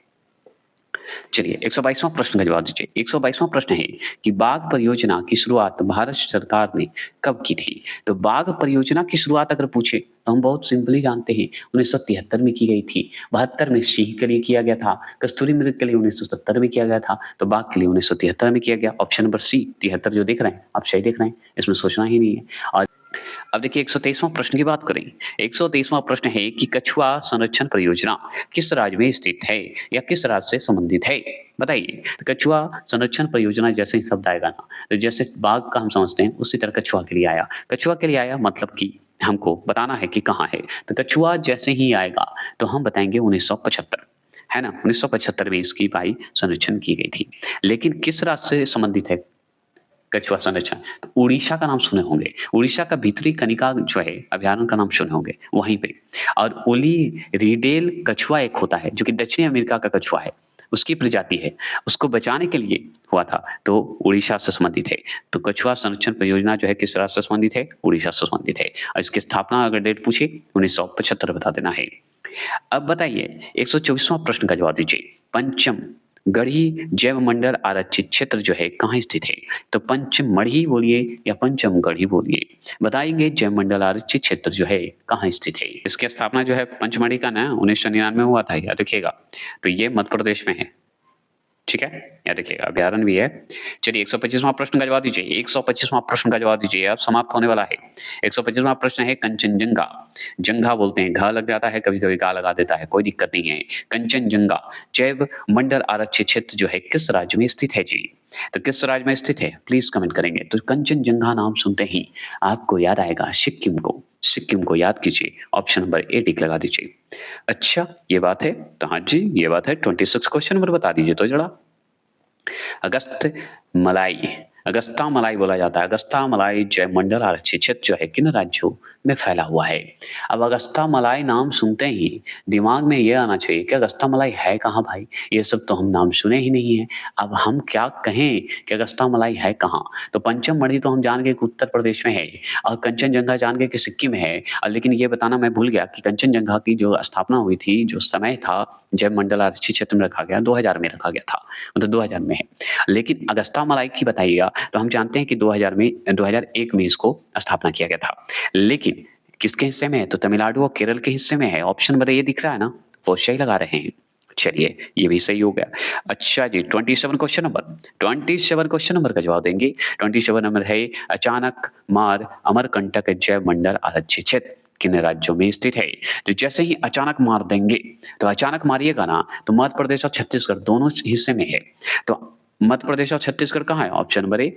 चलिए 122वां प्रश्न का जवाब दीजिए। 122वां प्रश्न है कि बाघ परियोजना की शुरुआत भारत सरकार ने कब की थी? तो बाघ परियोजना की शुरुआत अगर पूछे तो हम बहुत सिंपली जानते हैं 1973 में की गई थी। 72 में सिंह के लिए किया गया था, कस्तूरी मृग के लिए 1970 में किया गया था, तो बाघ के लिए 1973 में किया गया। ऑप्शन नंबर सी 73 जो देख रहे हैं आप सही देख रहे हैं, इसमें सोचना ही नहीं है। और अब देखिए 123वां प्रश्न की बात करें। 123वां प्रश्न है कि कछुआ संरक्षण परियोजना किस राज्य में स्थित है या किस राज्य से संबंधित है? बताइए। तो कछुआ संरक्षण परियोजना जैसे ही शब्द आएगा ना, तो जैसे बाघ का हम समझते हैं उसी तरह कछुआ के लिए आया। कछुआ के लिए आया मतलब कि हमको बताना है कि कहाँ है। तो कछुआ जैसे ही आएगा तो हम बताएंगे 1975, है ना? 1975 में इसकी भाई संरक्षण की गई थी। लेकिन किस राज्य से संबंधित है कछुआ संरक्षण? तो उड़ीसा का नाम सुने होंगे। उड़ीसा का भीतरी कनिका जो है अभयारण्य का नाम सुने होंगे वहीं पे। और ओली रिडेल कछुआ एक होता है जो कि दक्षिणी अमेरिका का कछुआ है, उसकी प्रजाति है, उसको बचाने के लिए हुआ था, तो उड़ीसा से संबंधित है। तो कछुआ संरक्षण परियोजना जो है किस राज्य से संबंधित है? उड़ीसा से संबंधित है। और इसकी स्थापना अगर डेट पूछे 1975 बता देना है। अब बताइए 124वां प्रश्न का जवाब दीजिए। पंचम गढ़ी जैव मंडल आरक्षित क्षेत्र जो है कहाँ स्थित है? तो पंचमढ़ी बोलिए या पंचमगढ़ी बोलिए, बताएंगे जैव मंडल आरक्षित क्षेत्र जो है कहाँ स्थित है। इसकी स्थापना जो है पंचमढ़ी का ना 1999 में हुआ था, याद रखिएगा। तो ये मध्य प्रदेश में है, ठीक है, याद रखिएगा, अभ्यारण भी है। चलिए 125वां प्रश्न का जवाब दीजिए। 125वां प्रश्न का जवाब दीजिए, अब समाप्त होने वाला है। 125वां प्रश्न है कंचनजंगा, जंगा बोलते हैं, घा लग जाता है कभी कभी, गा लगा देता है, कोई दिक्कत नहीं है। कंचनजंगा जैव मंडल आरक्षित क्षेत्र जो है किस राज्य में स्थित है जी? तो किस राज्य में स्थित है प्लीज कमेंट करेंगे। तो कंचनजंगा नाम सुनते ही आपको याद आएगा सिक्किम को, सिक्किम को याद कीजिए। ऑप्शन नंबर ए टिक लगा दीजिए। अच्छा ये बात है, तो हाँ जी ये बात है। 26 क्वेश्चन नंबर बता दीजिए तो जरा। अगस्त मलाई, अगस्ता मलाई बोला जाता है। अगस्ता मलाई जैव मंडल आरक्षित क्षेत्र जो है किन राज्यों में फैला हुआ है? अब अगस्ता मलाई नाम सुनते ही दिमाग में ये आना चाहिए कि अगस्ता मलाई है कहाँ भाई? ये सब तो हम नाम सुने ही नहीं है। अब हम क्या कहें कि अगस्ता मलाई है कहाँ? तो पंचमढ़ी तो हम जान गए कि उत्तर प्रदेश में है, और कंचनजंगा जान गए कि सिक्किम है। लेकिन ये बताना मैं भूल गया कि कंचनजंगा की जो स्थापना हुई थी, जो समय था जैव मंडल आरक्षित क्षेत्र में रखा गया 2000 में रखा गया था, मतलब 2000 में है। लेकिन अगस्ता मलाई की बताइएगा तो हम जानते हैं कि 2001 में इसको स्थापना किया गया था। लेकिन किसके हिस्से में है? तो तमिलनाडु और केरल के हिस्से में है। ऑप्शन नंबर ये दिख रहा है ना, वो सही लगा रहे हैं। चलिए ये भी सही हो गया। अच्छा जी 27 क्वेश्चन नंबर, 27 क्वेश्चन नंबर का जवाब देंगे। 27 नंबर है अचानक मार अमरकंटक जैव मंडल आरक्षित क्षेत्र किन राज्यों में स्थित है? तो जैसे ही अचानक मार देंगे, तो अचानक मारिएगा ना, तो मध्य प्रदेश और छत्तीसगढ़ दोनों हिस्से में है। तो मध्य प्रदेश और छत्तीसगढ़ कहाँ है? ऑप्शन नंबर ए,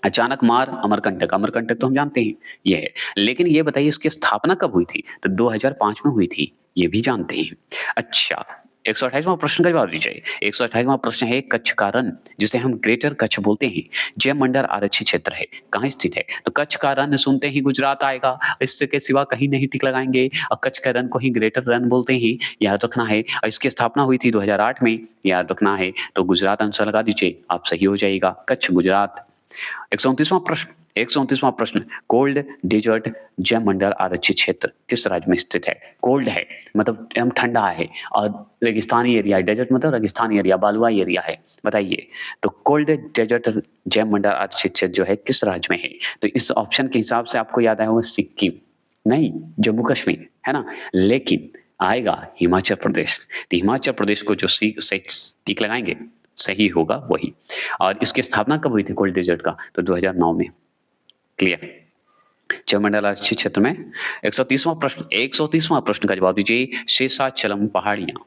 अचानक मार अमरकंटक। अमरकंटक तो हम जानते हैं ये है। लेकिन ये बताइए इसकी स्थापना कब हुई थी? तो 2005 में हुई थी, ये भी जानते हैं। अच्छा, 128वां प्रश्न का जवाब दीजिए। 128वां प्रश्न है कच्छ का रण, जिसे हम ग्रेटर कच्छ बोलते हैं, जैव मंडल आरक्षित क्षेत्र है, कहाँ स्थित है? तो कच्छ का रण सुनते ही गुजरात आएगा, इसके सिवा कहीं नहीं टिक लगाएंगे। और कच्छ का रण को ही ग्रेटर रण बोलते हैं, याद रखना है। और इसकी स्थापना हुई थी 2008 में, याद रखना है। तो गुजरात आंसर लगा दीजिए, आप सही हो जाएगा, कच्छ गुजरात। 129वां प्रश्न, 129वां प्रश्न, कोल्ड डेजर्ट जैव मंडल आरक्षित क्षेत्र किस राज्य में स्थित है? कोल्ड है मतलब एकदम ठंडा है, और रेगिस्तानी एरिया है। डेजर्ट मतलब रेगिस्तानी एरिया, बालुआई एरिया है। बताइए, तो कोल्ड डेजर्ट जैव मंडल आरक्षित क्षेत्र जो है किस राज्य में है? तो इस ऑप्शन के हिसाब से आपको याद आया होगा सिक्किम, नहीं जम्मू कश्मीर, है ना। लेकिन आएगा हिमाचल प्रदेश। तो हिमाचल प्रदेश को जो टिक लगाएंगे, सही होगा वही। और इसकी स्थापना कब हुई थी कोल्ड डेजर्ट का? तो 2009 में। क्लियर? जैव मंडल आरक्षित क्षेत्र में 130वां प्रश्न, 130वां प्रश्न का जवाब दीजिए। शेषाचलम पहाड़ियां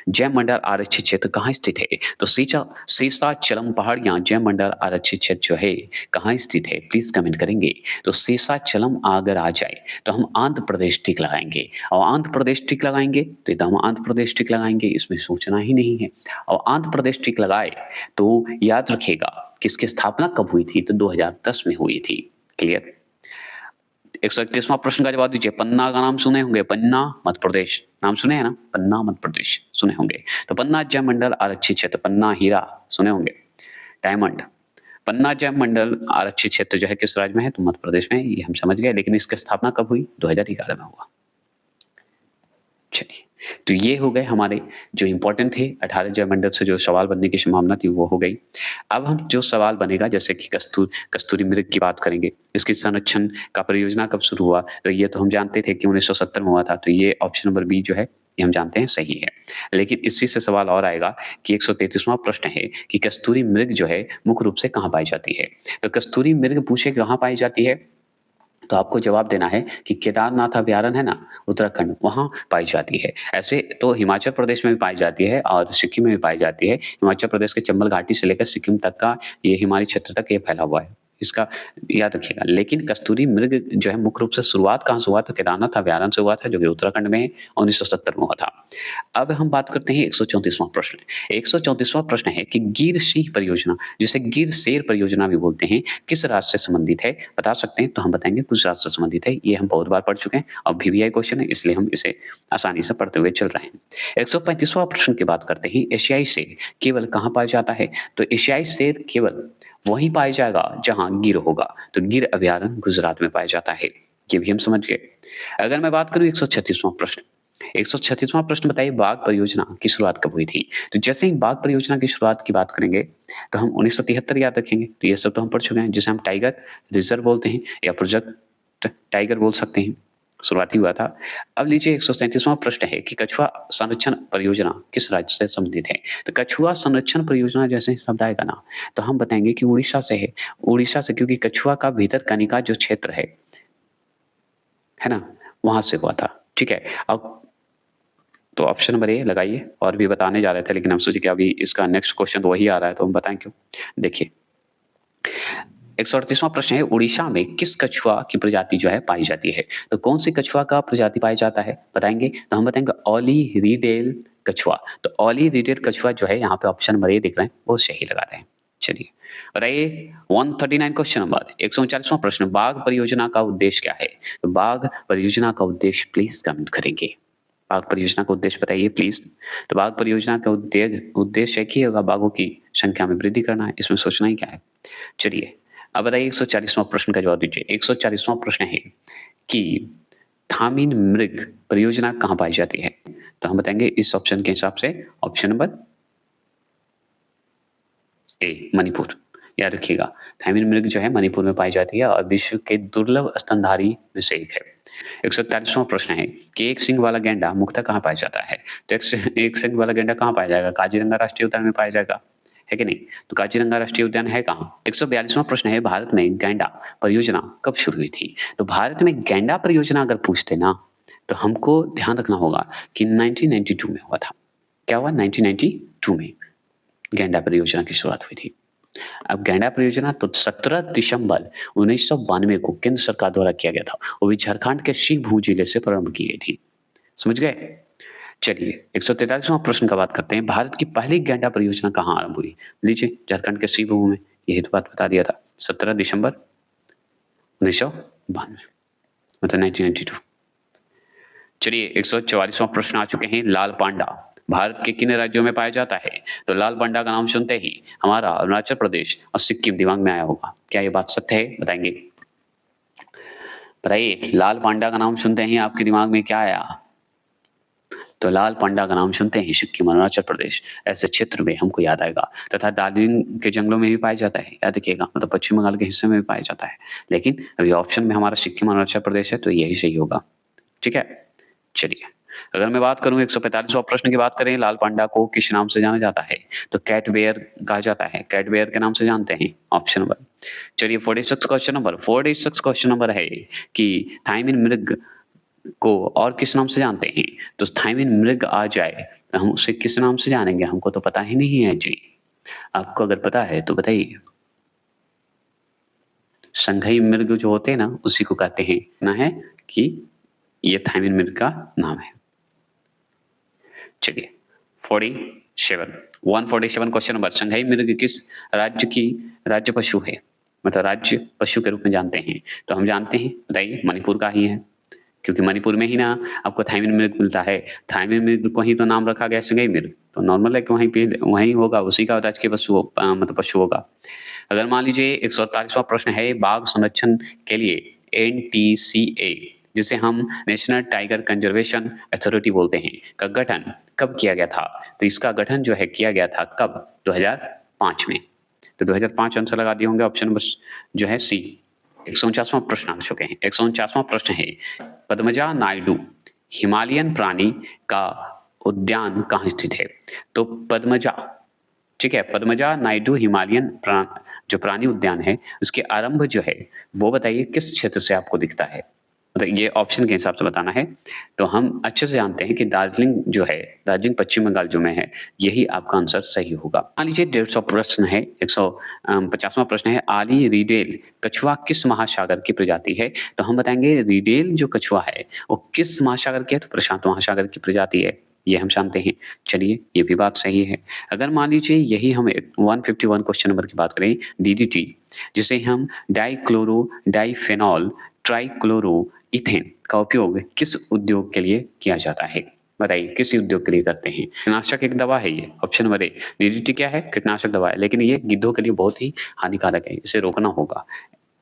जैव मंडल आरक्षित क्षेत्र कहाँ स्थित है? तो शेषाचलम पहाड़ियां जैव मंडल आरक्षित क्षेत्र जो है कहाँ स्थित है? प्लीज कमेंट करेंगे। तो शेषाचलम अगर आ जाए तो हम आंध्र प्रदेश टिक लगाएंगे, और आंध्र प्रदेश टिक लगाएंगे तो एकदम आंध्र प्रदेश टिक लगाएंगे, इसमें सोचना ही नहीं है। और आंध्र प्रदेश टिक लगाए तो याद रखिएगा किसकी स्थापना कब हुई थी? तो 2010 में हुई थी। क्लियर? 131वां प्रश्न का जवाब दीजिए। पन्ना का नाम सुने होंगे, पन्ना मध्य प्रदेश, नाम सुने हैं ना, पन्ना मध्य प्रदेश सुने होंगे। तो पन्ना जैव मंडल आरक्षित क्षेत्र, पन्ना हीरा सुने होंगे, डायमंड। पन्ना जैव मंडल आरक्षित क्षेत्र जो है किस राज्य में है? तो मध्य प्रदेश में, ये हम समझ गए। लेकिन इसकी स्थापना कब हुई? 2011 में हुआ। चलिए, तो ये हो गए हमारे जो इंपॉर्टेंट थे 18 जैव मंडल से जो सवाल बनने की संभावना थी वो हो गई। अब हम जो सवाल बनेगा, जैसे कि कस्तूरी मृग की बात करेंगे, इसकी संरक्षण का परियोजना कब शुरू हुआ? तो ये तो हम जानते थे कि 1970 में हुआ था। तो ये ऑप्शन नंबर बी जो है ये हम जानते हैं सही है। लेकिन इसी से सवाल और आएगा कि 133वां प्रश्न है कि कस्तूरी मृग जो है मुख्य रूप से कहाँ पाई जाती है? तो कस्तूरी मृग पूछे कहाँ पाई जाती है, तो आपको जवाब देना है कि केदारनाथ अभयारण्य है ना उत्तराखंड, वहाँ पाई जाती है। ऐसे तो हिमाचल प्रदेश में भी पाई जाती है और सिक्किम में भी पाई जाती है। हिमाचल प्रदेश के चंबल घाटी से लेकर सिक्किम तक का ये हिमालय क्षेत्र तक ये फैला हुआ है, इसका याद रखिएगा। लेकिन कस्तूरी मृग जो है मुख्य रूप से शुरुआत कहाँ से हुआ? तो केदारनाथ अभयारण्य से हुआ था, जो कि उत्तराखंड में 1970 में हुआ था। अब हम बात करते हैं 134वां प्रश्न। 134वां प्रश्न है कि गिर सिंह परियोजना, जिसे गिर शेर परियोजना भी बोलते हैं, किस राज्य से संबंधित है? बता सकते हैं? तो हम बताएंगे गुजरात से संबंधित है। ये हम बहुत बार पढ़ चुके हैं और VVI क्वेश्चन है, इसलिए हम इसे आसानी से पढ़ते हुए चल रहे हैं। 135वां प्रश्न की बात करते हैं। एशियाई शेर केवल कहाँ पाया जाता है? तो एशियाई शेर केवल वहीं पाया जाएगा जहां गिर होगा। तो गिर अभयारण्य गुजरात में पाया जाता है, ये भी हम समझ गए। अगर मैं बात करूं 136वां प्रश्न, 136वां प्रश्न बताइए बाघ परियोजना की शुरुआत कब हुई थी? तो जैसे ही बाघ परियोजना की शुरुआत की बात करेंगे तो हम 1973 याद रखेंगे। तो ये सब तो हम पढ़ चुके हैं, जिसे हम टाइगर रिजर्व बोलते हैं या प्रोजेक्ट टाइगर बोल सकते हैं, शुरुआती हुआ था। अब लीजिए 137वां प्रश्न है कि कछुआ संरक्षण परियोजना किस राज्य से संबंधित है? तो कछुआ संरक्षण परियोजना जैसे ही शब्द आएगा ना, तो हम बताएंगे कि उड़ीसा से है। उड़ीसा से, क्योंकि कछुआ का भीतर कनिका जो क्षेत्र है ना, वहां से हुआ था। ठीक है, अब तो ऑप्शन नंबर ए लगाइए। और भी बताने जा रहे थे लेकिन हम सोचे कि अभी इसका नेक्स्ट क्वेश्चन तो वही आ रहा है, तो हम बताएं क्यों। देखिए 138वां प्रश्न है उड़ीसा में किस कछुआ की प्रजाति जो है पाई जाती है? तो कौन सी कछुआ का प्रजाति पाया जाता है बताएंगे? तो हम बताएंगे ओली रिडेल कछुआ। तो ओली रिडेल कछुआ जो है यहाँ पे ऑप्शन नंबर ए दिख रहे हैं, वो सही लगा रहे हैं। चलिए बताइए 139 क्वेश्चन नंबर 139वां प्रश्न, बाघ परियोजना का उद्देश्य क्या है? तो बाघ परियोजना का उद्देश्य प्लीज कमेंट करेंगे। बाघ परियोजना का उद्देश्य बताइए प्लीज। तो बाघ परियोजना का उद्देश्य एक ही होगा, बाघों की संख्या में वृद्धि करना है, इसमें सोचना ही क्या है। चलिए अब बताइए 140वां प्रश्न का जवाब दीजिए। 140वां प्रश्न है कि थामिन मृग परियोजना कहाँ पाई जाती है? तो हम बताएंगे इस ऑप्शन के हिसाब से ऑप्शन नंबर ए मणिपुर। याद रखिएगा थामिन मृग जो है मणिपुर में पाई जाती है और विश्व के दुर्लभ स्तनधारी में से एक है। 143वां प्रश्न है कि एक सिंग वाला गैंडा मुख्यतः कहाँ पाया जाता है? तो एक सिंग वाला गैंडा कहाँ पाया जाएगा? काजीरंगा राष्ट्रीय उद्यान में पाया जाएगा, है कि नहीं? तो काजीरंगा राष्ट्रीय उद्यान है कहाँ? 142वां प्रश्न है, भारत में गैंडा परियोजना कब शुरू हुई थी? तो भारत में गैंडा परियोजना अगर पूछते ना, तो हमको ध्यान रखना होगा कि 1992 में हुआ था। क्या हुआ? 1992 में गैंडा परियोजना की शुरुआत हुई थी। अब गैंडा परियोजना तो 17 दिसंबर 1992 को केंद्र सरकार द्वारा किया गया था। वो भी झारखंड के शिवभूमि जिले से प्रारंभ की गई थी। समझ गए? चलिए 143वां प्रश्न का बात करते हैं। भारत की पहली गैंडा परियोजना कहाँ आरंभ हुई? लीजिए, झारखंड के शिवभूमि में। यही तो बात बता दिया था। 17 दिसंबर 1992 मतलब 1992। चलिए 144वां प्रश्न आ चुके हैं। लाल पांडा भारत के किन राज्यों में पाया जाता है? तो लाल पांडा का नाम सुनते ही हमारा अरुणाचल प्रदेश और सिक्किम दिमाग में आया होगा। क्या ये बात सत्य है? बताएंगे। बताइए, लाल पांडा का नाम सुनते ही आपके दिमाग में क्या आया? तो लाल पांडा का नाम सुनते ही सिक्किम, अरुणाचल प्रदेश ऐसे क्षेत्र में हमको याद आएगा। तथा दार्जिलिंग के जंगलों में भी पाया जाता है, याद रखिएगा, मतलब पश्चिम बंगाल के हिस्से में भी पाया जाता है। लेकिन अभी ऑप्शन में हमारा सिक्किम, अरुणाचल प्रदेश है, तो यही सही होगा। ठीक है, चलिए अगर मैं बात करूं 145वां प्रश्न की बात करें, लाल पांडा को किस नाम से जाना जाता है? तो कैट बेयर कहा जाता है। कैट बेयर के नाम से जानते हैं, ऑप्शन नंबर। चलिए 46 क्वेश्चन नंबर है कि थाइमिन मृग को और किस नाम से जानते हैं? तो थाइमिन मृग आ जाए तो हम उसे किस नाम से जानेंगे? हमको तो पता ही नहीं है जी। आपको अगर पता है तो बताइए। संघई मृग जो होते हैं ना, उसी को कहते हैं ना, है कि ये थाइमिन मृग का नाम है। चलिए 147 क्वेश्चन नंबर, संघाई मृग किस राज्य की राज्य पशु है? मतलब राज्य पशु के रूप में जानते हैं। तो हम जानते हैं, बताइए, मणिपुर का ही है, क्योंकि मणिपुर में ही ना आपको थाइमिन मृग मिलता है। थाइमिन मृग को ही तो नाम रखा गया संघाई मृग, तो नॉर्मल है कि वहीं होगा, उसी का राज्य पशु मतलब पशु होगा। अगर मान लीजिए 148वां प्रश्न है, बाघ संरक्षण के लिए NTCA, जिसे हम नेशनल टाइगर कंजर्वेशन अथॉरिटी बोलते हैं, का गठन कब किया गया था? तो इसका गठन जो है किया गया था कब? 2005 में। तो 2005 आंसर लगा दिए होंगे, ऑप्शन नंबर जो है सी। 149वां प्रश्न आ चुके हैं। 149वां प्रश्न है, पद्मजा नायडू हिमालयन प्राणी का उद्यान कहाँ स्थित है? तो पद्मजा, ठीक है, पद्मजा नायडू हिमालयन जो प्राणी उद्यान है, उसके आरंभ जो है वो बताइए किस क्षेत्र से आपको दिखता है? मतलब ये ऑप्शन के हिसाब से बताना है। तो हम अच्छे से जानते हैं कि दार्जिलिंग जो है, दार्जिलिंग पश्चिम बंगाल जो में है, यही आपका आंसर सही होगा। मान लीजिए 150 प्रश्न है। 150वां प्रश्न है, आली रीडेल कछुआ किस महासागर की प्रजाति है? तो हम बताएंगे रीडेल जो कछुआ है वो किस महासागर की है? तो प्रशांत महासागर की प्रजाति है, ये हम जानते हैं। चलिए ये भी बात सही है। अगर मान लीजिए यही हम 151 क्वेश्चन नंबर की बात करें, DDT, जिसे हम डाइक्लोरो डाइफेनॉल ट्राइक्लोरो इथेन का उपयोग किस उद्योग के लिए किया जाता है? बताइए, किस उद्योग के लिए करते हैं? कीटनाशक एक दवा है ये, ऑप्शन नंबर ए। DDT क्या है? कीटनाशक दवा है, लेकिन ये गिद्धों के लिए बहुत ही हानिकारक है, इसे रोकना होगा,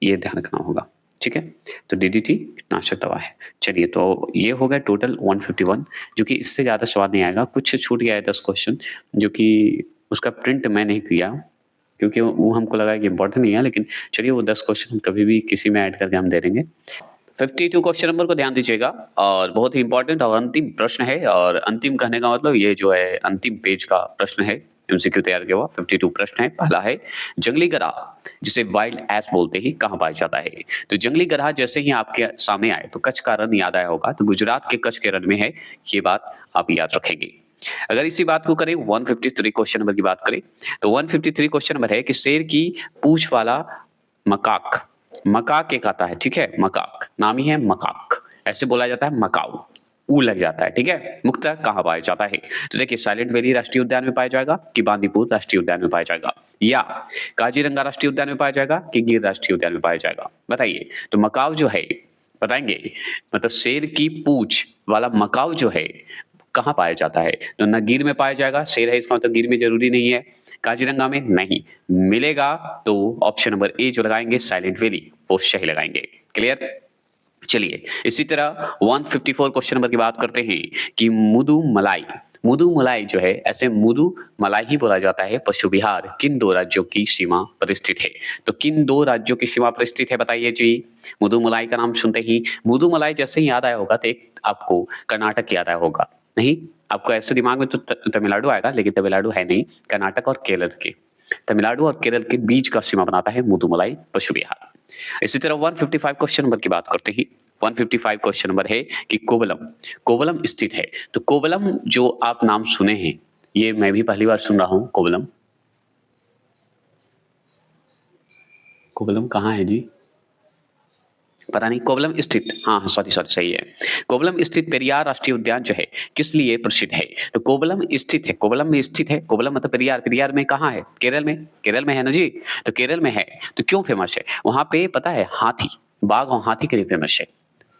ये ध्यान रखना होगा। ठीक है, तो DDT कीटनाशक दवा है। चलिए तो ये हो गया टोटल 151, जो कि इससे ज़्यादा सवाल नहीं आएगा। कुछ छूट गया है 10 क्वेश्चन, जो कि उसका प्रिंट मैं नहीं किया क्योंकि वो हमको लगा कि इम्पोर्टेंट नहीं है, लेकिन चलिए वो 10 क्वेश्चन कभी भी किसी में ऐड करके हम दे देंगे। 52 क्वेश्चन नंबर को ध्यान दीजिएगा, और बहुत ही इंपॉर्टेंट और अंतिम प्रश्न है। और अंतिम कहने का मतलब ये जो है अंतिम पेज का प्रश्न है, MCQ तैयार किया हुआ। 52 प्रश्न है। पहला है, जंगली गधा जिसे वाइल्ड एस बोलते हैं कहाँ पाया जाता है? तो जंगली गधा जैसे ही आपके सामने आए तो कच्छ का रण याद आया होगा, तो गुजरात के कच्छ के रण में है, ये बात आप याद रखेंगे। अगर इसी बात को करें 153 क्वेश्चन नंबर की बात करें, तो 153 क्वेश्चन नंबर है कि शेर की पूंछ वाला मकाक, मकाक एक आता है, ठीक है, मकाक नाम ही है मकाक, ऐसे बोला जाता है मकाऊ, ऊ लग जाता है, ठीक है। मुख्यतः कहाँ पाया जाता है? तो देखिए, साइलेंट वैली राष्ट्रीय उद्यान में पाया जाएगा कि बांदीपुर राष्ट्रीय उद्यान में पाया जाएगा, या काजीरंगा राष्ट्रीय उद्यान में पाया जाएगा कि गिर राष्ट्रीय उद्यान में पाया जाएगा? बताइए। तो मकाऊ जो है, बताएंगे, मतलब शेर की पूंछ वाला मकाऊ जो है कहाँ पाया जाता है? तो न गिर में पाया जाएगा, शेर है इसका मतलब गिर में जरूरी नहीं है, काजीरंगा में नहीं मिलेगा, तो ऑप्शन नंबर ए जो लगाएंगे साइलेंट वैली, वो सही लगाएंगे। क्लियर? चलिए इसी तरह 154 क्वेश्चन नंबर की बात करते हैं कि मुदु मलाई जो है, ऐसे मुदु मलाई ही बोला जाता है, पशु विहार किन दो राज्यों की सीमा पर स्थित है? तो किन दो राज्यों की सीमा पर स्थित है बताइए जी। मुदु मलाई का नाम सुनते ही, मुदु मलाई जैसे ही याद आया होगा तो एक आपको कर्नाटक याद आया होगा, नहीं? आपको ऐसे दिमाग में तो तमिलनाडु आएगा, लेकिन तमिलनाडु है नहीं, कर्नाटक और केरल के, तमिलनाडु और केरल के बीच का सीमा बनाता है मुदुमलाई पशु विहार। इसी तरह 155 क्वेश्चन नंबर की बात करते हैं। 155 क्वेश्चन नंबर है कि कोवलम, कोवलम स्थित है। तो कोवलम जो आप नाम सुने हैं, ये मैं भी पहली बार सुन रहा हूं। कोवलम, कोवलम कहाँ है जी? पता नहीं। कोवलम स्थित, हाँ सॉरी सही है। कोवलम स्थित पेरियार राष्ट्रीय उद्यान जो है किस लिए प्रसिद्ध है? तो कोवलम स्थित है, कोवलम में स्थित है। कोवलम मतलब पेरियार, पेरियार में कहाँ है? केरल में, केरल में है ना जी। तो केरल में है, तो क्यों फेमस है? वहां पे पता है हाथी, बाघ और हाथी के लिए फेमस है।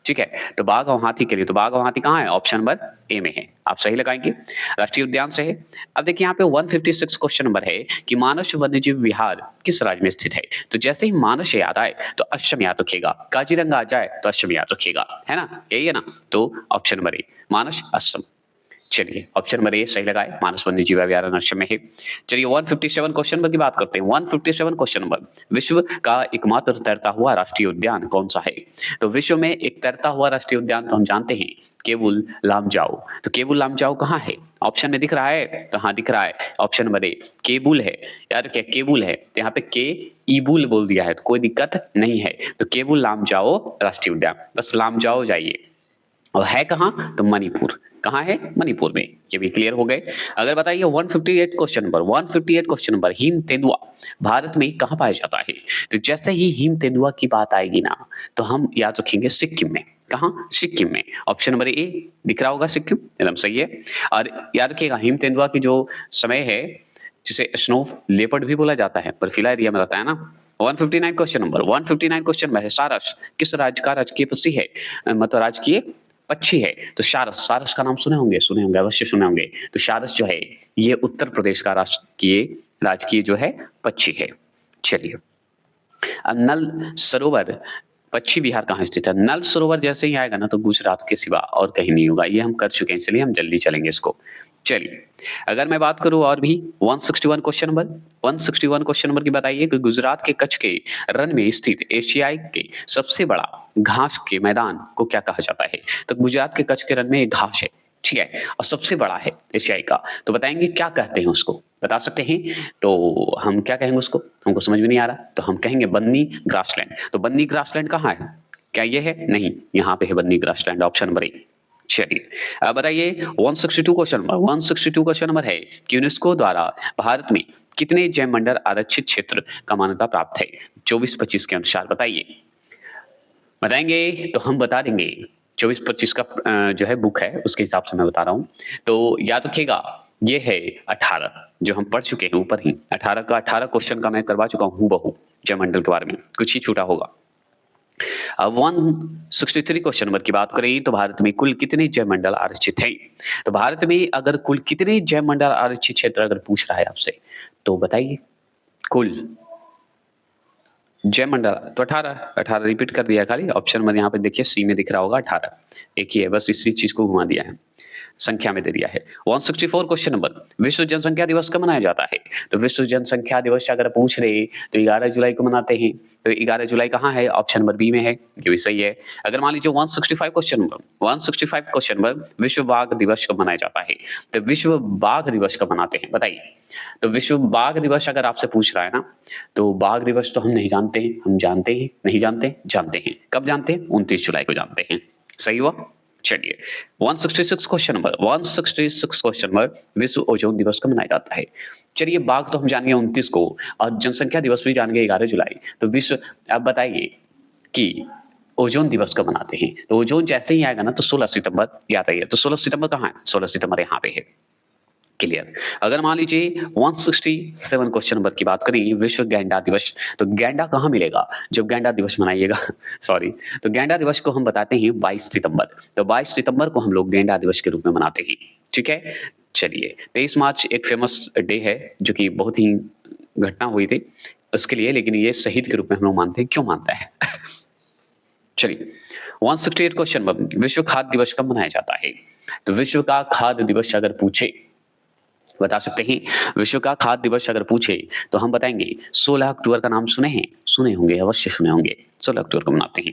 ठीक है, तो बाघ और हाथी के लिए, तो बाघ और हाथी कहाँ है? ऑप्शन नंबर ए में है। आप सही लगाएंगे, राष्ट्रीय उद्यान से है। अब देखिए यहाँ पे 156 क्वेश्चन नंबर है कि मानस वन्यजीव विहार किस राज्य में स्थित है? तो जैसे ही मानस याद आए तो अश्वम याद रखिएगा, काजीरंगा आ जाए तो अश्वम याद रखिएगा, है ना, यही है ना। तो ऑप्शन नंबर ए, मानस असम। चलिए ऑप्शन नंबर ए सही लगाए, मानस वन्यजीव अभयारण्य असम में है। चलिए 157 क्वेश्चन नंबर की बात करते हैं। 157 क्वेश्चन नंबर, विश्व का एकमात्र तैरता हुआ राष्ट्रीय उद्यान कौन सा है? तो विश्व में एक तैरता हुआ राष्ट्रीय उद्यान तो हम जानते हैं, केबुल लामजाओ। तो केबुल लामजाओ कहाँ है? ऑप्शन में दिख रहा है, तो हाँ दिख रहा है, ऑप्शन नंबर ए केबुल है। यार क्या केबुल है, तो यहाँ पे के ईबुल बोल दिया है, तो कोई दिक्कत नहीं है। तो केबुल लामजाओ राष्ट्रीय उद्यान, बस लामजाओ जाइए। और है कहाँ? तो मणिपुर। कहाँ है? मणिपुर में। ये भी क्लियर हो गए। अगर बताइए 158 question number, 158 question number, him तेंदुआ भारत में कहाँ पाया जाता है? तो जैसे ही हिम तेंदुआ की बात आएगी ना, तो हम याद रखेंगे सिक्किम में। कहाँ? सिक्किम में। ऑप्शन नंबर ए दिख रहा होगा, सिक्किम, एकदम सही है। और याद रखिएगा हिम तेंदुआ की जो समय है, जिसे स्नो लेपर्ड भी बोला जाता है, बर्फीला एरिया में रहता है ना। 159 क्वेश्चन नंबर, 159 क्वेश्चन में है सारस किस राज्य का राजकीय पक्षी है? मतलब राजकीय पक्षी है। तो सारस, सारस का नाम सुने होंगे, सुने होंगे, अवश्य सुने होंगे। तो सारस जो है ये उत्तर प्रदेश का राजकीय जो है पक्षी है। चलिए अब नल सरोवर पश्चिम बिहार कहाँ स्थित है? नल सरोवर जैसे ही आएगा ना, तो गुजरात के सिवा और कहीं नहीं होगा। ये हम कर चुके हैं, इसलिए हम जल्दी चलेंगे इसको। चलिए अगर मैं बात करूं और भी 161 क्वेश्चन नंबर, 161 क्वेश्चन नंबर की बताइए कि गुजरात के कच्छ के रण में स्थित एशियाई के सबसे बड़ा घास के मैदान को क्या कहा जाता है? तो गुजरात के कच्छ के रण में एक घास है, ठीक है, और सबसे बड़ा है एशियाई का। तो बताएंगे क्या कहते हैं उसको, बता सकते हैं? तो हम क्या कहेंगे उसको, हमको समझ में नहीं आ रहा, तो हम कहेंगे बन्नी ग्रासलैंड। तो बन्नी ग्रासलैंड कहाँ है? क्या ये है? नहीं, यहाँ पे है बन्नी ग्रासलैंड, ऑप्शन नंबर ए। चलिए अब बताइए 162 क्वेश्चन नंबर, 162 क्वेश्चन नंबर है कि यूनेस्को द्वारा भारत में कितने जैव मंडल आरक्षित क्षेत्र का मान्यता प्राप्त है 24-25 के अनुसार? बताइए, बताएंगे तो हम बता देंगे। 24-25 का जो है बुक है, उसके हिसाब से मैं बता रहा हूँ। तो याद रखिएगा ये है 18, जो हम पढ़ चुके हैं ऊपर ही। 18 का 18 क्वेश्चन का मैं करवा चुका हूँ बहु जैव मंडल के बारे में, कुछ ही छूटा होगा। अब 163 क्वेश्चन नंबर की बात करें तो भारत में कुल कितने जैव मंडल आरक्षित हैं? तो भारत में अगर कुल कितने जैव मंडल आरक्षित क्षेत्र अगर पूछ रहा है आपसे, तो बताइए कुल जैव मंडल। तो 18 रिपीट कर दिया खाली, ऑप्शन में यहाँ पे देखिए सी में दिख रहा होगा 18, एक ही है, बस इसी चीज को घुमा दिया है, संख्या में दे दिया है। 164 क्वेश्चन नंबर, विश्व जनसंख्या दिवस कब मनाया जाता है? तो विश्व जनसंख्या दिवस अगर पूछ रहे तो 11 जुलाई को मनाते हैं। तो 11 जुलाई कहाँ है? ऑप्शन नंबर बी में है, ये भी सही है। अगर मान लीजिए 165 क्वेश्चन नंबर, 165 क्वेश्चन नंबर, विश्व बाघ दिवस कब मनाया जाता है? तो विश्व बाघ दिवस कब मनाते हैं बताइए? तो विश्व बाघ दिवस अगर आपसे पूछ रहा है ना, तो बाघ दिवस तो हम नहीं जानते हैं, हम जानते हैं, नहीं जानते, जानते हैं। कब जानते हैं? 29 जुलाई को जानते हैं। सही हुआ। चलिए 166 क्वेश्चन नंबर, 166 क्वेश्चन नंबर, विश्व ओजोन दिवस कब मनाया जाता है? चलिए बाघ तो हम जानेंगे 29 को, और जनसंख्या दिवस भी जानेंगे 11 जुलाई। तो विश्व, अब बताइए कि ओजोन दिवस कब मनाते हैं? तो ओजोन जैसे ही आएगा ना, तो 16 सितंबर याद आइए। तो 16 सितंबर कहाँ है? 16 सितंबर यहाँ पे है। क्लियर। अगर मान लीजिए 167 क्वेश्चन नंबर की बात करें, विश्व गैंडा दिवस, तो गैंडा कहाँ मिलेगा जब गैंडा दिवस मनाइएगा? सॉरी, तो गैंडा दिवस को हम बताते हैं 22 सितंबर। तो 22 सितंबर को हम लोग गैंडा दिवस के रूप में मनाते हैं, ठीक है। चलिए 23 मार्च एक फेमस डे है, जो कि बहुत ही घटना हुई थी उसके लिए, लेकिन ये शहीद के रूप में हम लोग मानते हैं। क्यों मानते हैं? चलिए 168 क्वेश्चन नंबर, विश्व खाद्य दिवस कब मनाया जाता है? तो विश्व का खाद्य दिवस अगर पूछे, बता सकते हैं? विश्व का खाद्य दिवस अगर पूछे तो हम बताएंगे 16 अक्टूबर का नाम सुने हैं? सुने होंगे, अवश्य सुने होंगे। 16 अक्टूबर को मनाते हैं।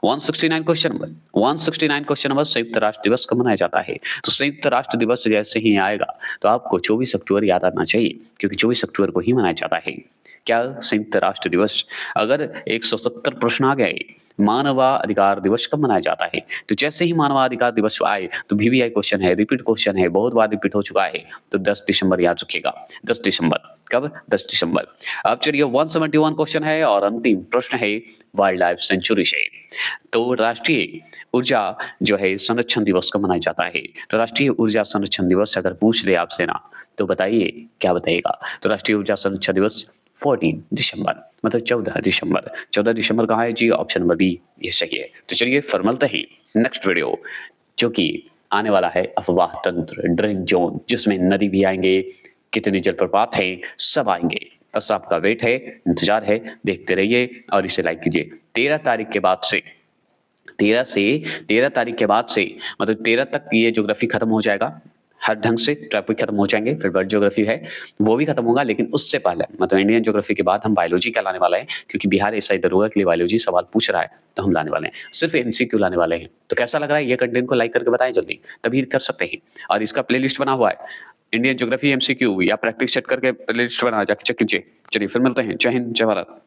169 क्वेश्चन नंबर 169 क्वेश्चन नंबर संयुक्त राष्ट्र दिवस कब मनाया जाता है? तो संयुक्त राष्ट्र दिवस जैसे ही आएगा तो आपको 24 अक्टूबर याद आना चाहिए, क्योंकि 24 अक्टूबर को ही मनाया जाता है। क्या संयुक्त राष्ट्र दिवस? अगर 170 प्रश्न आ गए, मानवाधिकार दिवस कब मनाया जाता है? तो जैसे ही मानवाधिकार दिवस आए तो वीवीआई क्वेश्चन है, रिपीट क्वेश्चन है, बहुत बार रिपीट हो चुका है, तो 10 दिसंबर याद रखिएगा। 10 दिसंबर कब? 10 दिसंबर। अब चलिए 171 क्वेश्चन है और अंतिम प्रश्न है वाइल्ड लाइफ सेंचुरी से। तो राष्ट्रीय ऊर्जा जो है संरक्षण दिवस कब मनाया जाता है? तो राष्ट्रीय ऊर्जा संरक्षण दिवस अगर पूछ ले आपसे ना, तो बताइए क्या बताइएगा? तो राष्ट्रीय ऊर्जा संरक्षण दिवस 14 दिसंबर, मतलब 14 दिसंबर। 14 दिसंबर कहाँ है जी? ऑप्शन नंबर बी ये सही है। तो चलिए फिर मिलते हैं नेक्स्ट वीडियो, जो कि आने वाला है अफवाह तंत्र ड्रेन जोन, जिसमें नदी भी आएंगे, कितने जलप्रपात हैं, सब आएंगे। बस आपका वेट है, इंतजार है, देखते रहिए और इसे लाइक कीजिए। 13 तारीख के बाद से 13 तारीख के बाद से मतलब 13 तक ये ज्योग्राफी खत्म हो जाएगा, हर ढंग से टॉपिक खत्म हो जाएंगे। फिर वर्ल्ड ज्योग्राफी है वो भी खत्म होगा, लेकिन उससे पहले मतलब इंडियन ज्योग्राफी के बाद हम बायोलॉजी का लाने वाले हैं, क्योंकि बिहार ऐसा दरोगा के लिए बायोलॉजी सवाल पूछ रहा है, तो हम लाने वाले हैं, सिर्फ एमसीक्यू लाने वाले हैं। तो कैसा लग रहा है ये कंटेंट को लाइक करके बताएं जल्दी, तभी कर सकते हैं। और इसका प्लेलिस्ट बना हुआ है, इंडियन ज्योग्राफी एमसीक्यू, या प्रैक्टिस सेट करके प्लेलिस्ट बना, जाके चेक कीजिए। चलिए फिर मिलते हैं। जय हिंद, जय भारत।